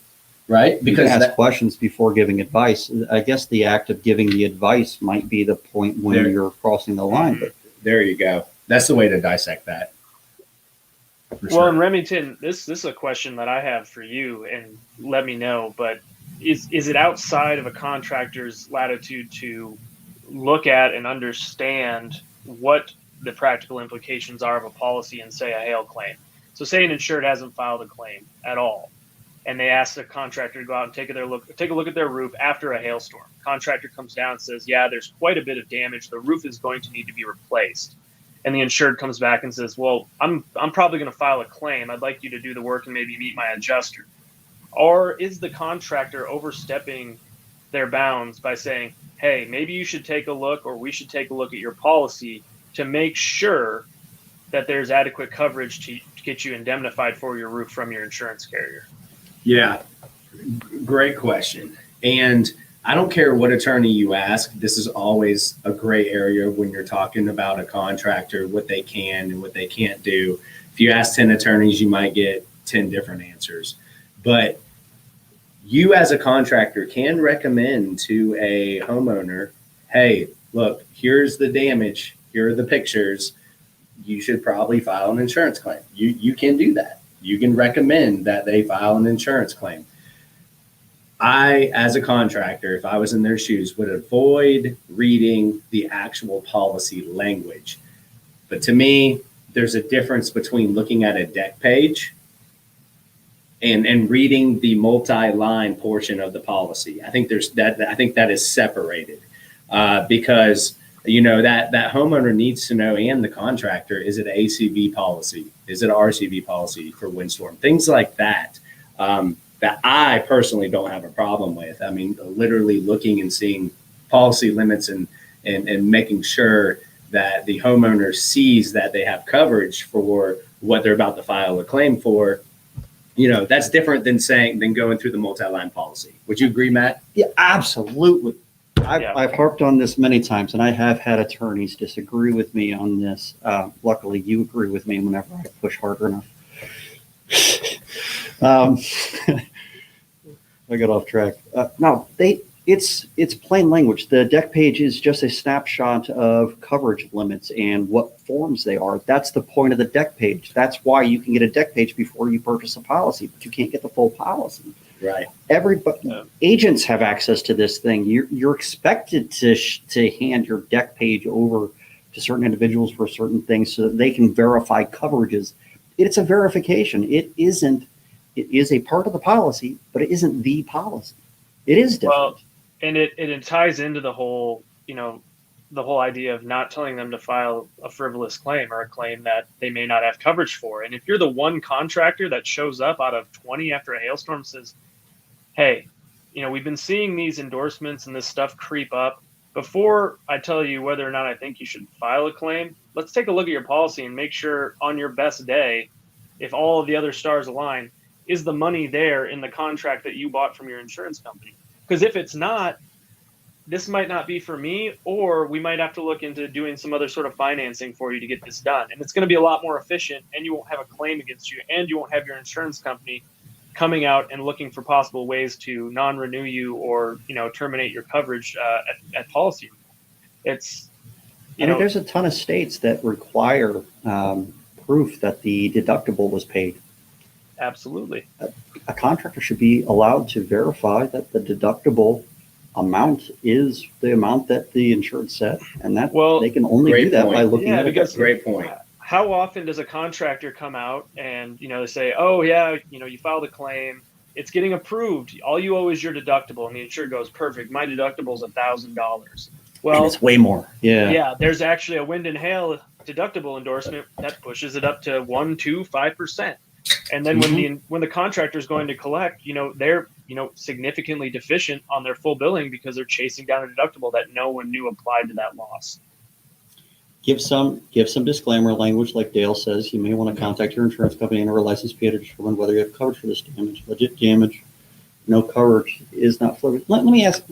right? Because you can ask questions before giving advice. I guess the act of giving the advice might be the point when you're crossing the line. But there you go. That's the way to dissect that. Well, and Remington, this is a question that I have for you, and let me know, but is it outside of a contractor's latitude to look at and understand what the practical implications are of a policy and say a hail claim? So say an insured hasn't filed a claim at all, and they ask the contractor to go out and take a look at their roof after a hailstorm. Contractor comes down and says, yeah, there's quite a bit of damage. The roof is going to need to be replaced. And the insured comes back and says, well, I'm probably going to file a claim. I'd like you to do the work and maybe meet my adjuster. Or is the contractor overstepping their bounds by saying, hey, maybe you should take a look, or we should take a look at your policy to make sure that there's adequate coverage to get you indemnified for your roof from your insurance carrier? Yeah, great question. And I don't care what attorney you ask. This is always a gray area when you're talking about a contractor, what they can and what they can't do. If you ask 10 attorneys, you might get 10 different answers. But you as a contractor can recommend to a homeowner, hey, look, here's the damage. Here are the pictures. You should probably file an insurance claim. You can do that. You can recommend that they file an insurance claim. I, as a contractor, if I was in their shoes, would avoid reading the actual policy language. But to me, there's a difference between looking at a deck page and reading the multi-line portion of the policy. I think that is separated because that homeowner needs to know, and the contractor, is it an ACV policy? Is it an RCV policy for windstorm? Things like that. That I personally don't have a problem with. I mean, literally looking and seeing policy limits and making sure that the homeowner sees that they have coverage for what they're about to file a claim for. That's different than going through the multi-line policy. Would you agree, Matt? Yeah, absolutely. I've harped on this many times, and I have had attorneys disagree with me on this. Luckily, you agree with me whenever I push harder enough. I got off track. No, it's plain language. The deck page is just a snapshot of coverage limits and what forms they are. That's the point of the deck page. That's why you can get a deck page before you purchase a policy, but you can't get the full policy. Right. Agents have access to this thing. You're expected to hand your deck page over to certain individuals for certain things so that they can verify coverages. It's a verification. It is a part of the policy, but it isn't the policy. It is different. Well, and it ties into the whole idea of not telling them to file a frivolous claim or a claim that they may not have coverage for. And if you're the one contractor that shows up out of 20 after a hailstorm says, hey, we've been seeing these endorsements and this stuff creep up. Before I tell you whether or not I think you should file a claim, let's take a look at your policy and make sure on your best day, if all of the other stars align, is the money there in the contract that you bought from your insurance company? Because if it's not, this might not be for me, or we might have to look into doing some other sort of financing for you to get this done. And it's going to be a lot more efficient, and you won't have a claim against you, and you won't have your insurance company coming out and looking for possible ways to non-renew you or, terminate your coverage at policy. It's, there's a ton of states that require proof that the deductible was paid. Absolutely. A contractor should be allowed to verify that the deductible amount is the amount that the insurance said, and that they can only do that by looking at it. Great point. How often does a contractor come out and they say, oh yeah, you filed a claim, it's getting approved, all you owe is your deductible, and the insurer goes, perfect, my deductible is $1,000. Well, and it's way more. Yeah, there's actually a wind and hail deductible endorsement that pushes it up to 1%, 2%, 5%. And then when the contractor is going to collect, they're significantly deficient on their full billing because they're chasing down a deductible that no one knew applied to that loss. Give some disclaimer language, like Dale says. You may want to contact your insurance company and or licensed PA to determine whether you have coverage for this damage. Legit damage, no coverage is not frivolous. Let me ask.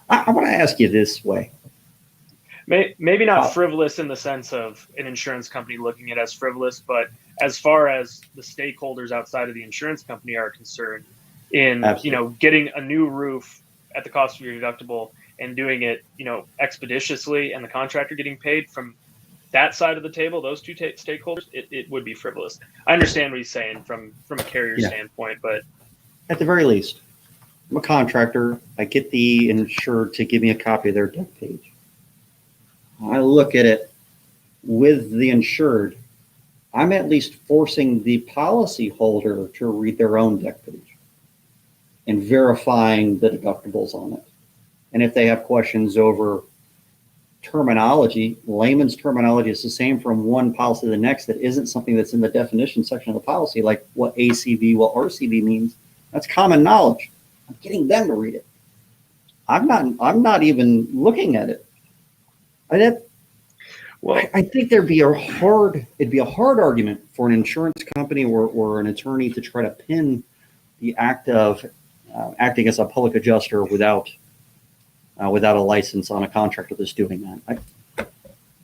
I want to ask you this way. Maybe not frivolous in the sense of an insurance company looking at it as frivolous, but as far as the stakeholders outside of the insurance company are concerned, in getting a new roof at the cost of your deductible and doing it expeditiously, and the contractor getting paid from that side of the table, those two stakeholders, it would be frivolous. I understand what he's saying from a carrier standpoint, but at the very least, I'm a contractor. I get the insured to give me a copy of their deck page. I look at it with the insured. I'm at least forcing the policyholder to read their own deck page and verifying the deductibles on it. And if they have questions over terminology, layman's terminology is the same from one policy to the next that isn't something that's in the definition section of the policy, like what ACV, what RCV means. That's common knowledge. I'm getting them to read it. I'm not even looking at it. I think it'd be a hard argument for an insurance company or an attorney to try to pin the act of acting as a public adjuster without a license on a contractor that's doing that.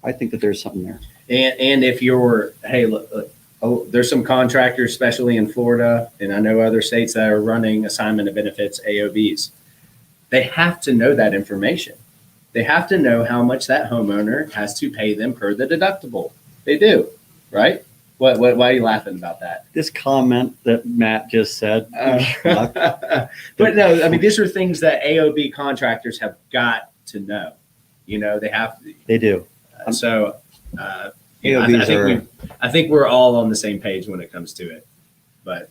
I think that there's something there. And if you're, hey, look, there's some contractors, especially in Florida, and I know other states that are running assignment of benefits, AOBs. They have to know that information. They have to know how much that homeowner has to pay them per the deductible. They do, right? Why are you laughing about that? This comment that Matt just said. But no, I mean, these are things that AOB contractors have got to know. They have to. They do. I think we're all on the same page when it comes to it. But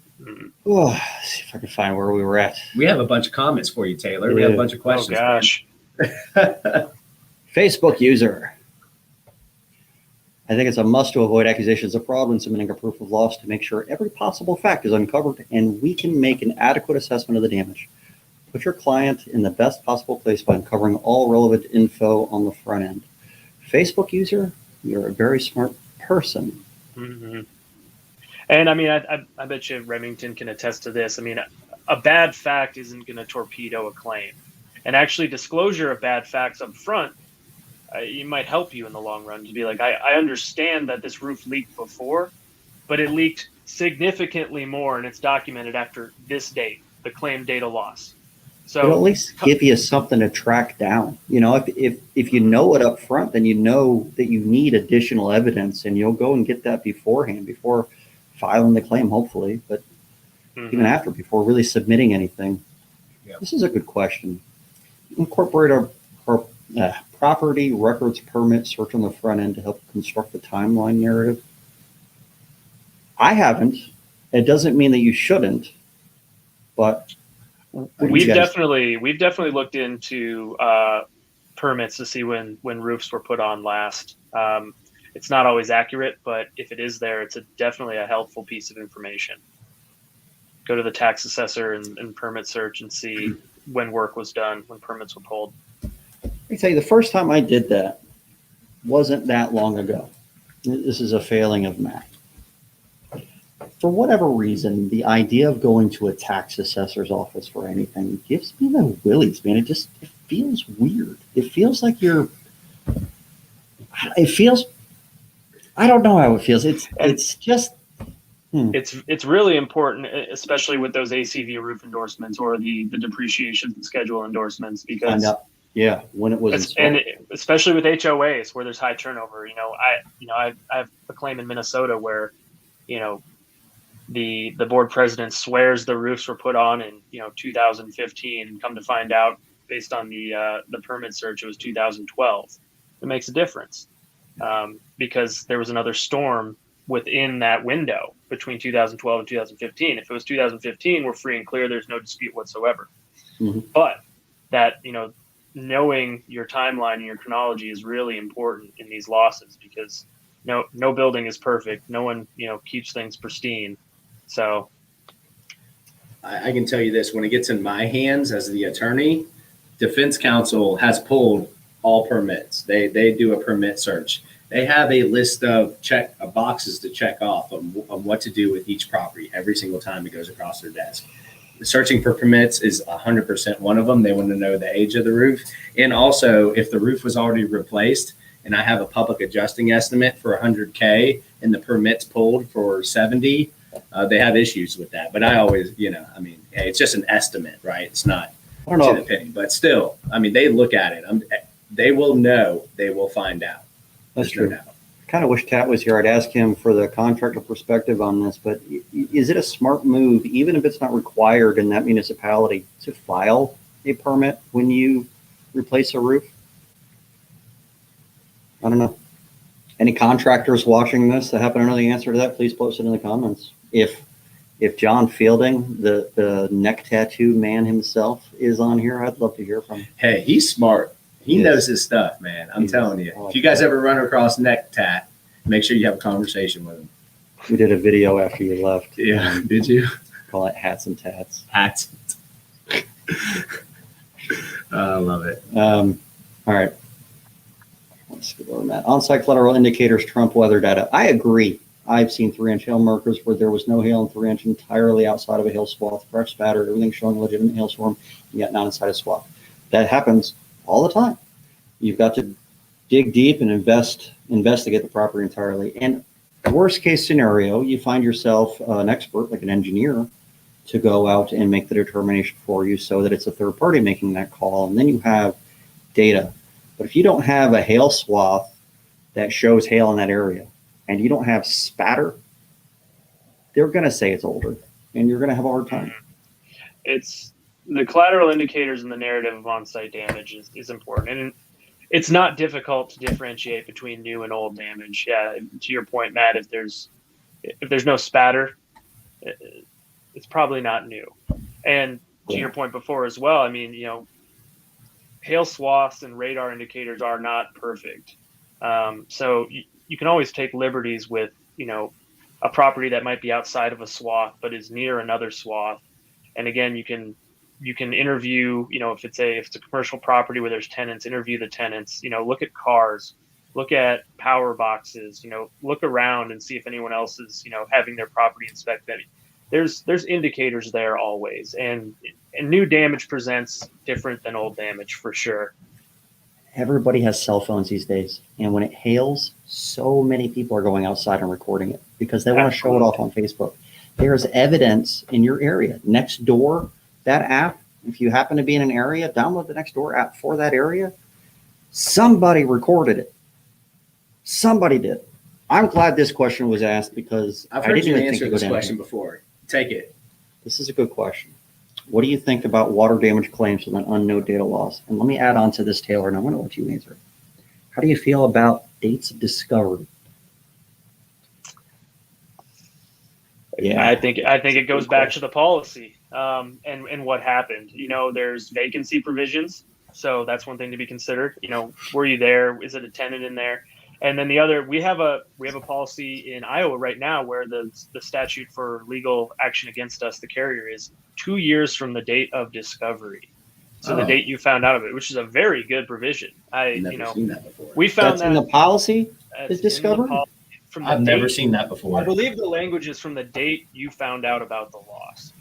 Oh, let's see if I can find where we were at. we have a bunch of comments for you, Taylor. We have a bunch of Oh questions. gosh. Facebook user. I think it's a must to avoid accusations of fraud when submitting a proof of loss to make sure every possible fact is uncovered and we can make an adequate assessment of the damage. Put your client in the best possible place by uncovering all relevant info on the front end. Facebook user, you're a very smart person. Mm-hmm. And I mean, I bet you Remington can attest to this. I mean, a bad fact isn't going to torpedo a claim. And actually, disclosure of bad facts up front, it might help you in the long run to be like, I understand that this roof leaked before, but it leaked significantly more and it's documented after this date, the claim date of loss. So it'll at least give you something to track down. You know, if you know it up front, then you know that you need additional evidence and you'll go and get that beforehand, before filing the claim, hopefully, but even after, before really submitting anything. Yep. This is a good question. Incorporate our property records permit search on the front end to help construct the timeline narrative. I haven't. It doesn't mean that you shouldn't, but we've definitely looked into permits to see when roofs were put on last. It's not always accurate, but if it is there, it's definitely a helpful piece of information. Go to the tax assessor and permit search and see when work was done, when permits were pulled. Let me tell you, the first time I did that wasn't that long ago. This is a failing of Matt. For whatever reason, the idea of going to a tax assessor's office for anything gives me the willies, man. It feels weird. It feels like I don't know how it feels. It's just. It's really important, especially with those ACV roof endorsements or the depreciation schedule endorsements, because when it was installed. And especially with HOAs where there's high turnover. I have a claim in Minnesota where, the board president swears the roofs were put on in 2015, and come to find out based on the permit search it was 2012. It makes a difference because there was another storm within that window between 2012 and 2015. If it was 2015, we're free and clear. There's no dispute whatsoever. Mm-hmm. But that, knowing your timeline and your chronology is really important in these losses, because no building is perfect. No one, keeps things pristine. So I can tell you this, when it gets in my hands as the attorney, defense counsel has pulled all permits. They do a permit search. They have a list of boxes to check off on what to do with each property every single time it goes across their desk. Searching for permits is 100% one of them. They want to know the age of the roof. And also, if the roof was already replaced and I have a public adjusting estimate for $100K and the permit's pulled for 70, they have issues with that. But I always, hey, it's just an estimate, right? It's not to the penny. But still, they look at it. They will know. They will find out. That's true. I kind of wish Kat was here. I'd ask him for the contractor perspective on this, but is it a smart move, even if it's not required in that municipality, to file a permit when you replace a roof? I don't know. Any contractors watching this that happen to know the answer to that, please post it in the comments. If John Fielding, the neck tattoo man himself, is on here, I'd love to hear from him. Hey, he's smart. He knows his stuff, man. I'm telling you. If you guys ever run across neck tat, make sure you have a conversation with him. We did a video after you left. Yeah, did you? Call it Hats and Tats. Hats. I love it. All right. Let's go over that. On-site collateral indicators trump weather data. I agree. I've seen 3-inch hail markers where there was no hail in 3-inch entirely outside of a hail swath, fresh spatter, everything showing legitimate hailstorm, yet not inside a swath. That happens all the time. You've got to dig deep and investigate the property entirely. And worst case scenario, you find yourself an expert, like an engineer, to go out and make the determination for you so that it's a third party making that call. And then you have data. But if you don't have a hail swath that shows hail in that area, and you don't have spatter, they're going to say it's older, and you're going to have a hard time. It's the collateral indicators in the narrative of on-site damage is important. And it's not difficult to differentiate between new and old damage. Yeah, to your point, Matt, if there's no spatter, it's probably not new. And to your point before as well, I mean, hail swaths and radar indicators are not perfect. So you can always take liberties with, a property that might be outside of a swath but is near another swath. And again, you can interview, if it's a commercial property where there's tenants, interview the tenants, look at cars, look at power boxes, look around and see if anyone else is, having their property inspected. There's indicators there always, and new damage presents different than old damage for sure. Everybody has cell phones these days, and when it hails, so many people are going outside and recording it because they want to show it off on Facebook. There's evidence in your area. Nextdoor, that app, if you happen to be in an area, download the Nextdoor app for that area. Somebody recorded it. Somebody did. I'm glad this question was asked because I've I heard didn't you even think answer to go this down question here. before. Take it. This is a good question. What do you think about water damage claims with an unknown data loss? And let me add on to this, Taylor, and I want to let you answer it. How do you feel about dates of discovery? I think it goes back to the policy and what happened. There's vacancy provisions, so that's one thing to be considered. Were you there? Is it a tenant in there? And then the other, we have a policy in Iowa right now where the statute for legal action against us, the carrier, is 2 years from the date of discovery. So the date you found out of it, which is a very good provision. I've never seen that before. We found that's in the policy. Is discovered. I've never seen that before. I believe the language is from the date you found out about the loss.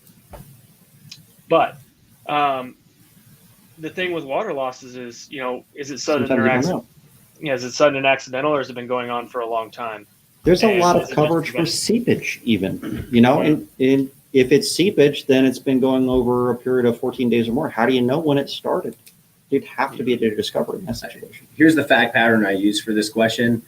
But the thing with water losses is, is it sudden or accidental? Yeah, is it sudden and accidental, or has it been going on for a long time? There's a lot of coverage for seepage, even. And if it's seepage, then it's been going over a period of 14 days or more. How do you know when it started? You'd have to be a data discovery in that situation. Here's the fact pattern I use for this question.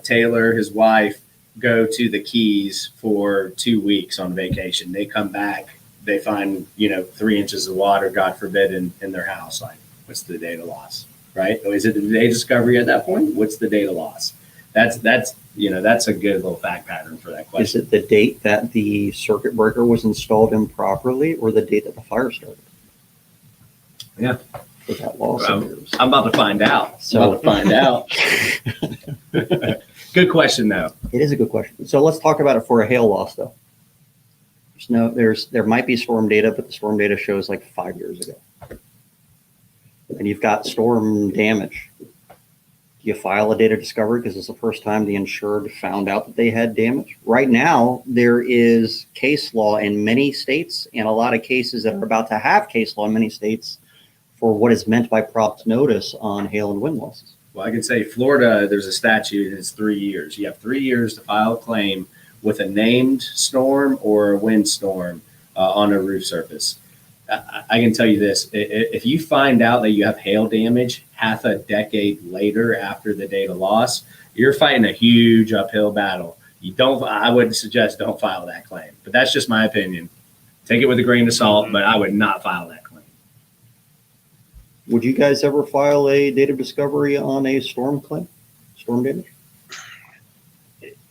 Taylor, his wife, go to the Keys for 2 weeks on vacation. They come back, they find 3 inches of water, God forbid, in their house. Like, what's the data loss, right? Or is it the data discovery at that point? What's the data loss? That's a good little fact pattern for that question. Is it the date that the circuit breaker was installed improperly, or the date that the fire started? Yeah. With that loss. I'm about to find out. Good question, though. It is a good question. So let's talk about it for a hail loss, though. There might be storm data, but the storm data shows like 5 years ago. And you've got storm damage. Do you file a data discovery because it's the first time the insured found out that they had damage? Right now, there is case law in many states and a lot of cases that are about to have case law in many states for what is meant by prompt notice on hail and wind losses. Well, I can say Florida, there's a statute, it's 3 years. You have 3 years to file a claim with a named storm or a windstorm on a roof surface. I can tell you this, if you find out that you have hail damage half a decade later after the date of loss, you're fighting a huge uphill battle. I would suggest don't file that claim, but that's just my opinion. Take it with a grain of salt, but I would not file that claim. Would you guys ever file a data discovery on a storm claim? Storm damage?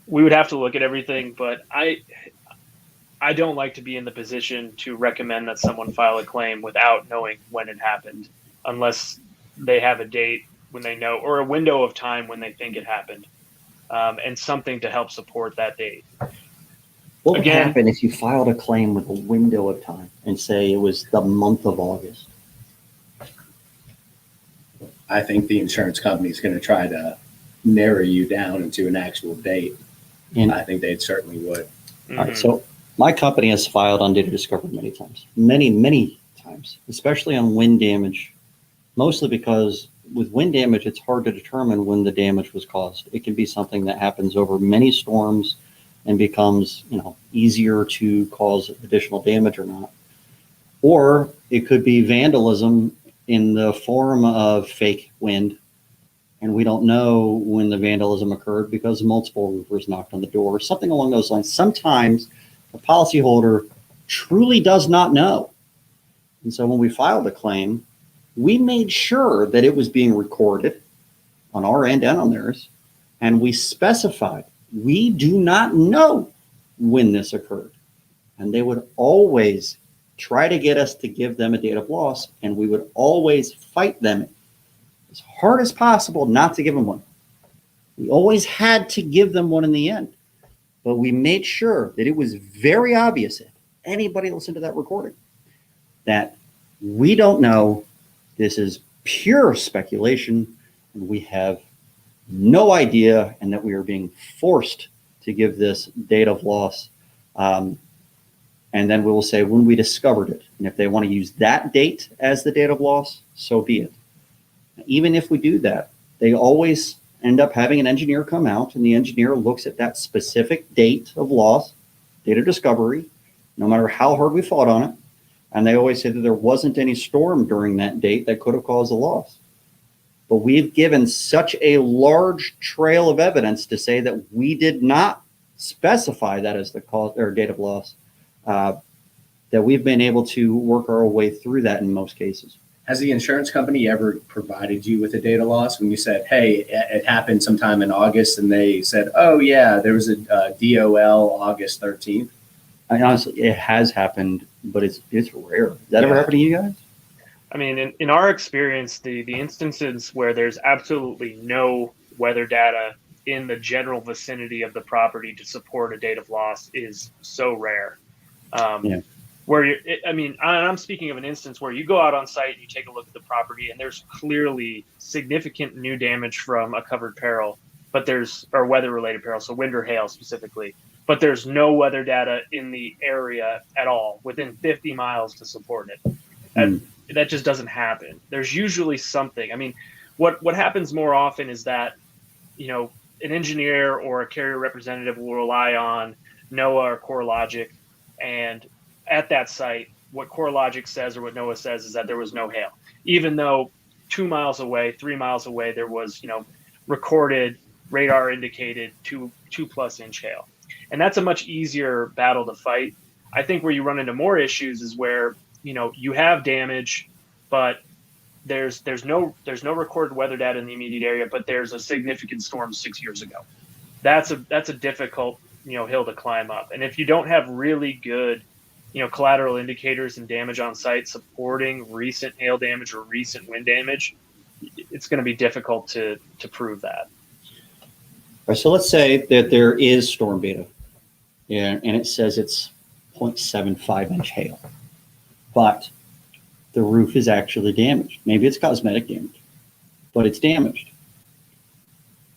We would have to look at everything, but I don't like to be in the position to recommend that someone file a claim without knowing when it happened, unless they have a date when they know, or a window of time when they think it happened, and something to help support that date. What would happen if you filed a claim with a window of time and say it was the month of August? I think the insurance company is going to try to narrow you down into an actual date. And I think they certainly would. All right, so my company has filed on data discovery many times, many times, especially on wind damage, mostly because with wind damage, it's hard to determine when the damage was caused. It can be something that happens over many storms and becomes, easier to cause additional damage or not. Or it could be vandalism in the form of fake wind. And we don't know when the vandalism occurred because multiple roofers knocked on the door, something along those lines. Sometimes the policyholder truly does not know. And so when we filed a claim, we made sure that it was being recorded on our end and on theirs. And we specified, we do not know when this occurred. And they would always try to get us to give them a date of loss, and we would always fight them as hard as possible not to give them one. We always had to give them one in the end, but we made sure that it was very obvious if anybody listened to that recording that we don't know, this is pure speculation, and we have no idea, and that we are being forced to give this date of loss. And then we will say when we discovered it. And if they want to use that date as the date of loss, so be it. Even if we do that, they always end up having an engineer come out, and the engineer looks at that specific date of loss, date of discovery, no matter how hard we fought on it. And they always say that there wasn't any storm during that date that could have caused a loss. But we've given such a large trail of evidence to say that we did not specify that as the cause or date of loss, that we've been able to work our way through that in most cases. Has the insurance company ever provided you with a data loss when you said, hey, it happened sometime in August, and they said, oh, yeah, there was a DOL August 13th? I mean, honestly, it has happened, but it's rare. Does that ever happen to you guys? I mean, in our experience, the instances where there's absolutely no weather data in the general vicinity of the property to support a date of loss is so rare. I'm speaking of an instance where you go out on site and you take a look at the property, and there's clearly significant new damage from a covered peril, or weather-related peril, so wind or hail specifically. But there's no weather data in the area at all within 50 miles to support it. That just doesn't happen. There's usually something. I mean, what happens more often is that, an engineer or a carrier representative will rely on NOAA or CoreLogic, and at that site, what CoreLogic says or what NOAA says is that there was no hail, even though 2 miles away, 3 miles away, there was, recorded radar indicated 2+ inch hail. And that's a much easier battle to fight. I think where you run into more issues is where, you have damage, but there's no recorded weather data in the immediate area, but there's a significant storm 6 years ago. That's a difficult, hill to climb up. And if you don't have really good, collateral indicators and damage on site supporting recent hail damage or recent wind damage, it's going to be difficult to prove that. All right, so let's say that there is storm data, and it says it's 0.75 inch hail, but the roof is actually damaged. Maybe it's cosmetic damage, but it's damaged.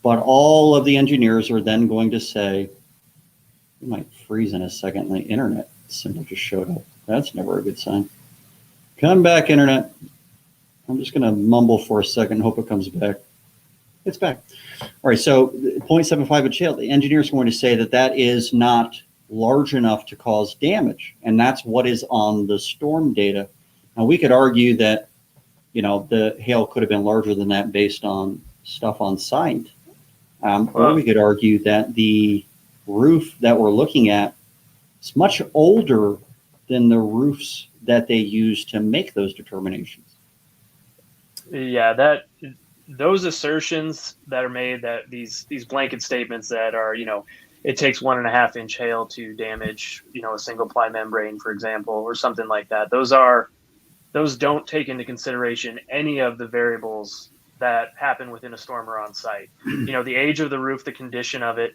But all of the engineers are then going to say, "We might freeze in a second," and the internet symbol just showed up. That's never a good sign. Come back, internet. I'm just going to mumble for a second, hope it comes back. It's back. All right, so 0.75 inch hail, the engineer is going to say that that is not large enough to cause damage, and that's what is on the storm data. Now, we could argue that, the hail could have been larger than that based on stuff on site. Or we could argue that the roof that we're looking at is much older than the roofs that they use to make those determinations. Yeah, those assertions that are made, that these blanket statements that are, it takes 1.5 inch hail to damage, a single ply membrane, for example, or something like that. Those don't take into consideration any of the variables that happen within a storm or on site. The age of the roof, the condition of it,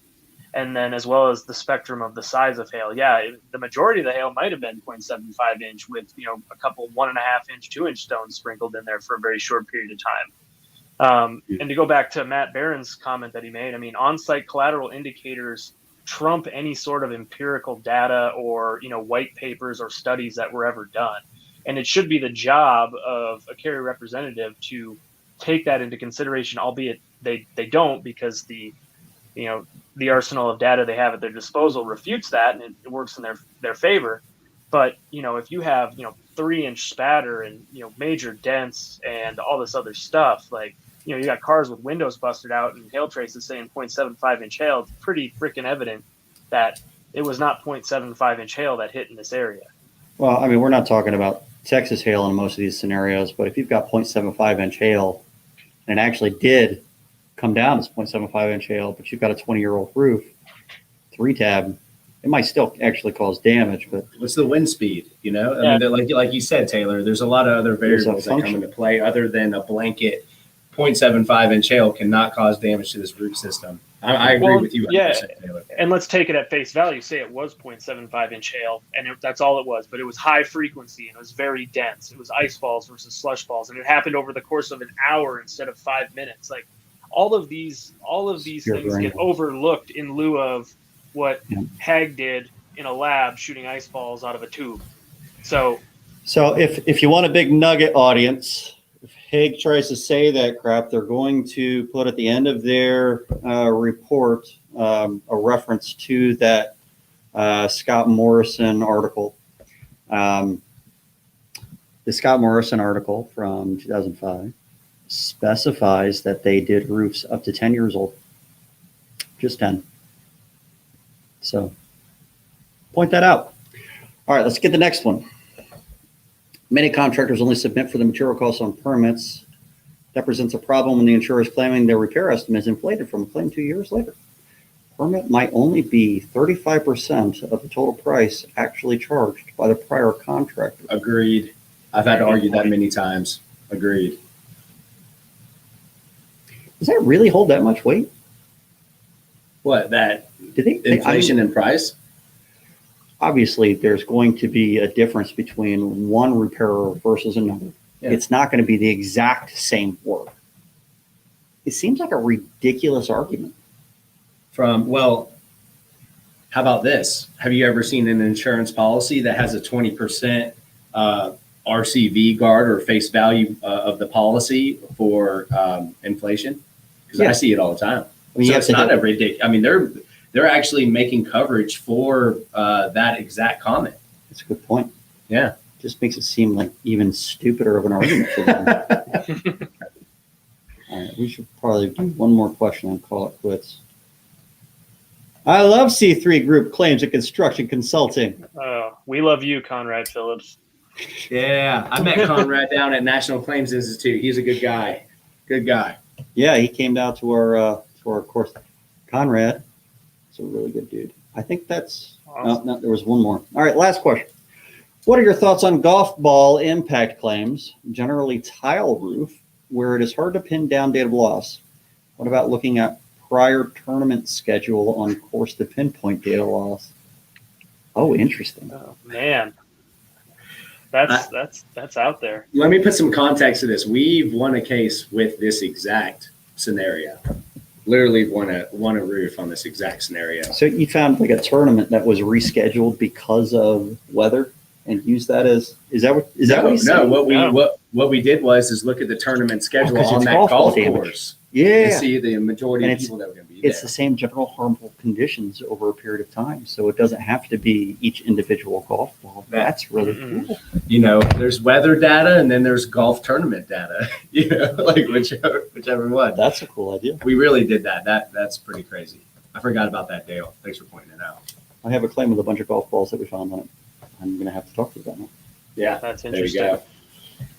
and then as well as the spectrum of the size of hail. Yeah, the majority of the hail might have been 0.75 inch with, a couple 1.5 inch, 2 inch stones sprinkled in there for a very short period of time. And to go back to Matt Barron's comment that he made, I mean, on-site collateral indicators trump any sort of empirical data or, white papers or studies that were ever done. And it should be the job of a carrier representative to take that into consideration, albeit they don't, because the arsenal of data they have at their disposal refutes that, and it works in their favor. But, if you have, 3 inch spatter and, major dents and all this other stuff, like, you got cars with windows busted out and hail traces saying 0.75 inch hail, it's pretty freaking evident that it was not 0.75 inch hail that hit in this area. Well, I mean, we're not talking about Texas hail in most of these scenarios, but if you've got 0.75 inch hail, and it actually did come down as 0.75 inch hail, but you've got a 20-year-old roof, 3 tab, It might still actually cause damage, but What's the wind speed? You know, I Yeah. mean, like you said, Taylor, there's a lot of other There's a variables that come function. into play other than a blanket 0.75 inch hail cannot cause damage to this roof system. I agree Well, with you 100%, yeah. Taylor. And let's take it at face value. Say it was 0.75 inch hail, and that's all it was. But it was high frequency and it was very dense. It was ice falls versus slush falls, and it happened over the course of an hour instead of 5 minutes. Like all of these You're things right. get overlooked in lieu of what Yeah. Hag did in a lab shooting ice falls out of a tube. So if you want a big nugget audience, if Hague tries to say that crap, they're going to put at the end of their report a reference to that Scott Morrison article. The Scott Morrison article from 2005 specifies that they did roofs up to 10 years old, just 10. So point that out. All right, let's get the next one. Many contractors only submit for the material costs on permits. That presents a problem when the insurer is claiming their repair estimate is inflated from a claim 2 years later. Permit might only be 35% of the total price actually charged by the prior contractor. Agreed. I've had to argue that many times. Agreed. Does that really hold that much weight? What, that Did they? inflation in price? Obviously, there's going to be a difference between one repairer versus another. Yeah. It's not going to be the exact same work. It seems like a ridiculous argument. Well, how about this? Have you ever seen an insurance policy that has a 20% RCV guard or face value of the policy for inflation? Because I see it all the time. I mean, So you have it's to not a ridiculous. I mean, they're actually making coverage for that exact comment. That's a good point. Yeah. Just makes it seem like even stupider of an argument for them. All right, we should probably do one more question and call it quits. I love C3 Group claims and construction consulting. we love you, Conrad Phillips. Yeah. I met Conrad down at National Claims Institute. He's a good guy. Good guy. Yeah, he came down to our course. Conrad is a really good dude. I think that's Awesome. no, there was one more. All right, last question. What are your thoughts on golf ball impact claims, generally tile roof, where it is hard to pin down date of loss? What about looking at prior tournament schedule on course to pinpoint date of loss? Oh, interesting. Oh, man. That's out there. Let me put some context to this. We've won a case with this exact scenario. Literally won a roof on this exact scenario. So you found like a tournament that was rescheduled because of weather and use that as is that what you No, said? what we did was look at the tournament schedule 'cause on it's that golf ball golf damage. course and Yeah. see the majority And of people that were going to be It's there. the same general harmful conditions over a period of time. So it doesn't have to be each individual golf ball. That's really Mm-mm. cool. You know, there's weather data and then there's golf tournament data. You know, like whichever one. That's a cool idea. We really did that. That's pretty crazy. I forgot about that, Dale. Thanks for pointing it out. I have a claim with a bunch of golf balls that we found on it. I'm going to have to talk to you about it. Yeah, That's there you interesting. go.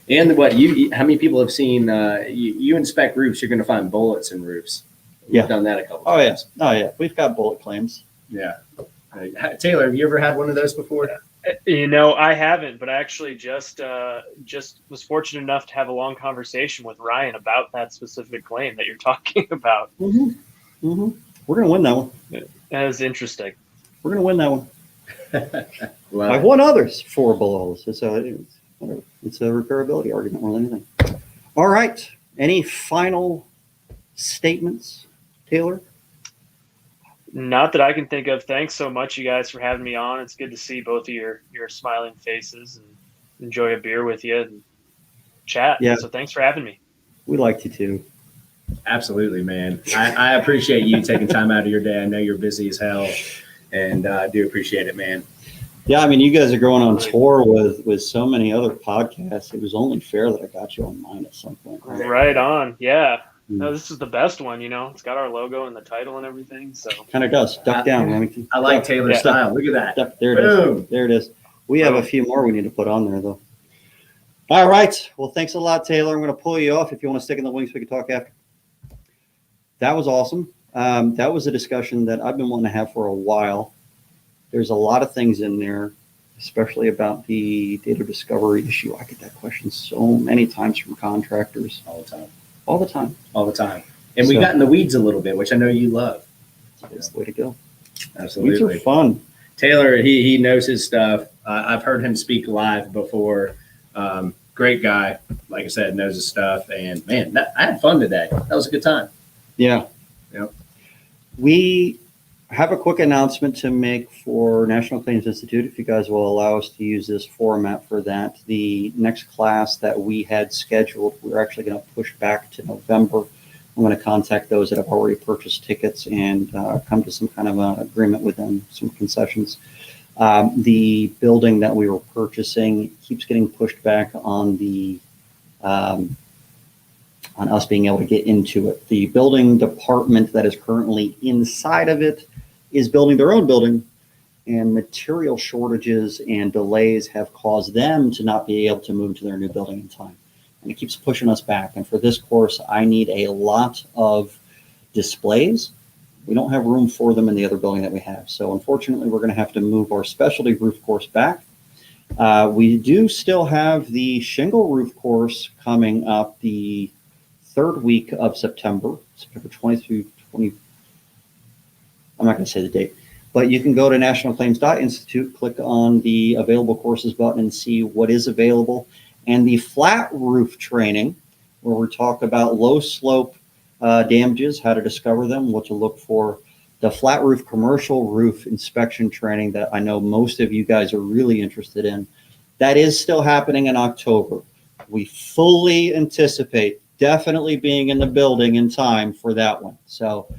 And what how many people have seen? You inspect roofs, you're going to find bullets in roofs. Yeah. We've done that a couple Oh, yeah. times. Oh, yeah. We've got bullet claims. Yeah. Taylor, have you ever had one of those before? You know, I haven't, but I actually just was fortunate enough to have a long conversation with Ryan about that specific claim that you're talking about. Mm-hmm. Mm-hmm. We're going to win that one. That was interesting. We're going to win that one. Well, I've won others for bullets. It's a repairability argument more than anything. All right. Any final statements, Taylor? Not that I can think of. Thanks so much, you guys, for having me on. It's good to see both of your smiling faces and enjoy a beer with you and chat. Yeah. So thanks for having me. We liked you too. absolutely, man. I appreciate you taking time out of your day. I know you're busy as hell, and I do appreciate it, man. Yeah, I mean, you guys are going on tour with so many other podcasts. It was only fair that I got you on mine at some point. Right on. Yeah. Mm. No, this is the best one, you know. It's got our logo and the title and everything. So Kind of does. Duck down, Remington. I like Taylor's Yeah. style. Look at that. Duck. There it is. Boom. There it is. We have a few more we need to put on there, though. All right. Well, thanks a lot, Taylor. I'm going to pull you off if you want to stick in the wings. We can talk after. That was awesome. That was a discussion that I've been wanting to have for a while. There's a lot of things in there, especially about the data discovery issue. I get that question so many times from contractors. All the time. All the time. All the time. And we So- got in the weeds a little bit, which I know you love. That's the way to go. Absolutely. Weeds are fun. Taylor, he knows his stuff. I've heard him speak live before. Great guy. Like I said, knows his stuff. And man, I had fun today. That was a good time. Yeah. Yep. We have a quick announcement to make for National Claims Institute, if you guys will allow us to use this format for that. The next class that we had scheduled, we're actually going to push back to November. I'm going to contact those that have already purchased tickets and come to some kind of an agreement with them, some concessions. The building that we were purchasing keeps getting pushed back on the on us being able to get into it. The building department that is currently inside of it is building their own building, and material shortages and delays have caused them to not be able to move to their new building in time. And it keeps pushing us back. And for this course, I need a lot of displays. We don't have room for them in the other building that we have. So unfortunately, we're going to have to move our specialty roof course back. We do still have the shingle roof course coming up the third week of September 20 through 20. I'm not going to say the date, but you can go to nationalclaims.institute, click on the available courses button and see what is available. And the flat roof training, where we talk about low slope damages, how to discover them, what to look for. The flat roof commercial roof inspection training that I know most of you guys are really interested in, that is still happening in October. We fully anticipate definitely being in the building in time for that one. So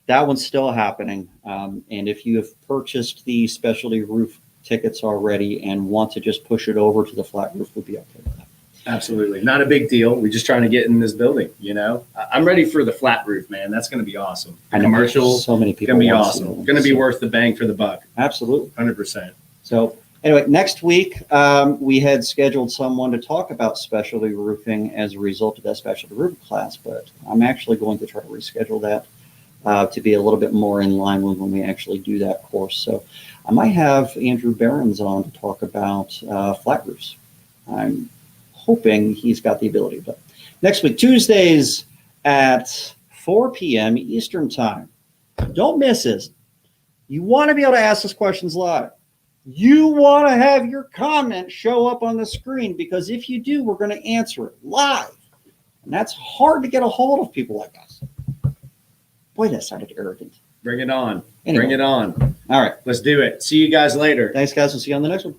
that one's still happening. And if you have purchased the specialty roof tickets already and want to just push it over to the flat roof, we'll be okay with that. Absolutely. Not a big deal. We're just trying to get in this building, you know. I'm ready for the flat roof, man. That's going to be awesome. The commercial, so many people going to be want to see awesome. them. Going to be So- worth the bang for the buck. Absolutely. 100%. So anyway, next week, we had scheduled someone to talk about specialty roofing as a result of that specialty roof class, but I'm actually going to try to reschedule that to be a little bit more in line with when we actually do that course. So I might have Andrew Behrens on to talk about flat roofs. I'm hoping he's got the ability. But next week, Tuesdays at 4 p.m. Eastern Time. Don't miss it. You want to be able to ask us questions live. You want to have your comment show up on the screen, because if you do, we're going to answer it live. And that's hard to get a hold of people like us. Boy, that sounded arrogant. Bring it on. Anyway. Bring it on. All right. Let's do it. See you guys later. Thanks, guys. We'll see you on the next one.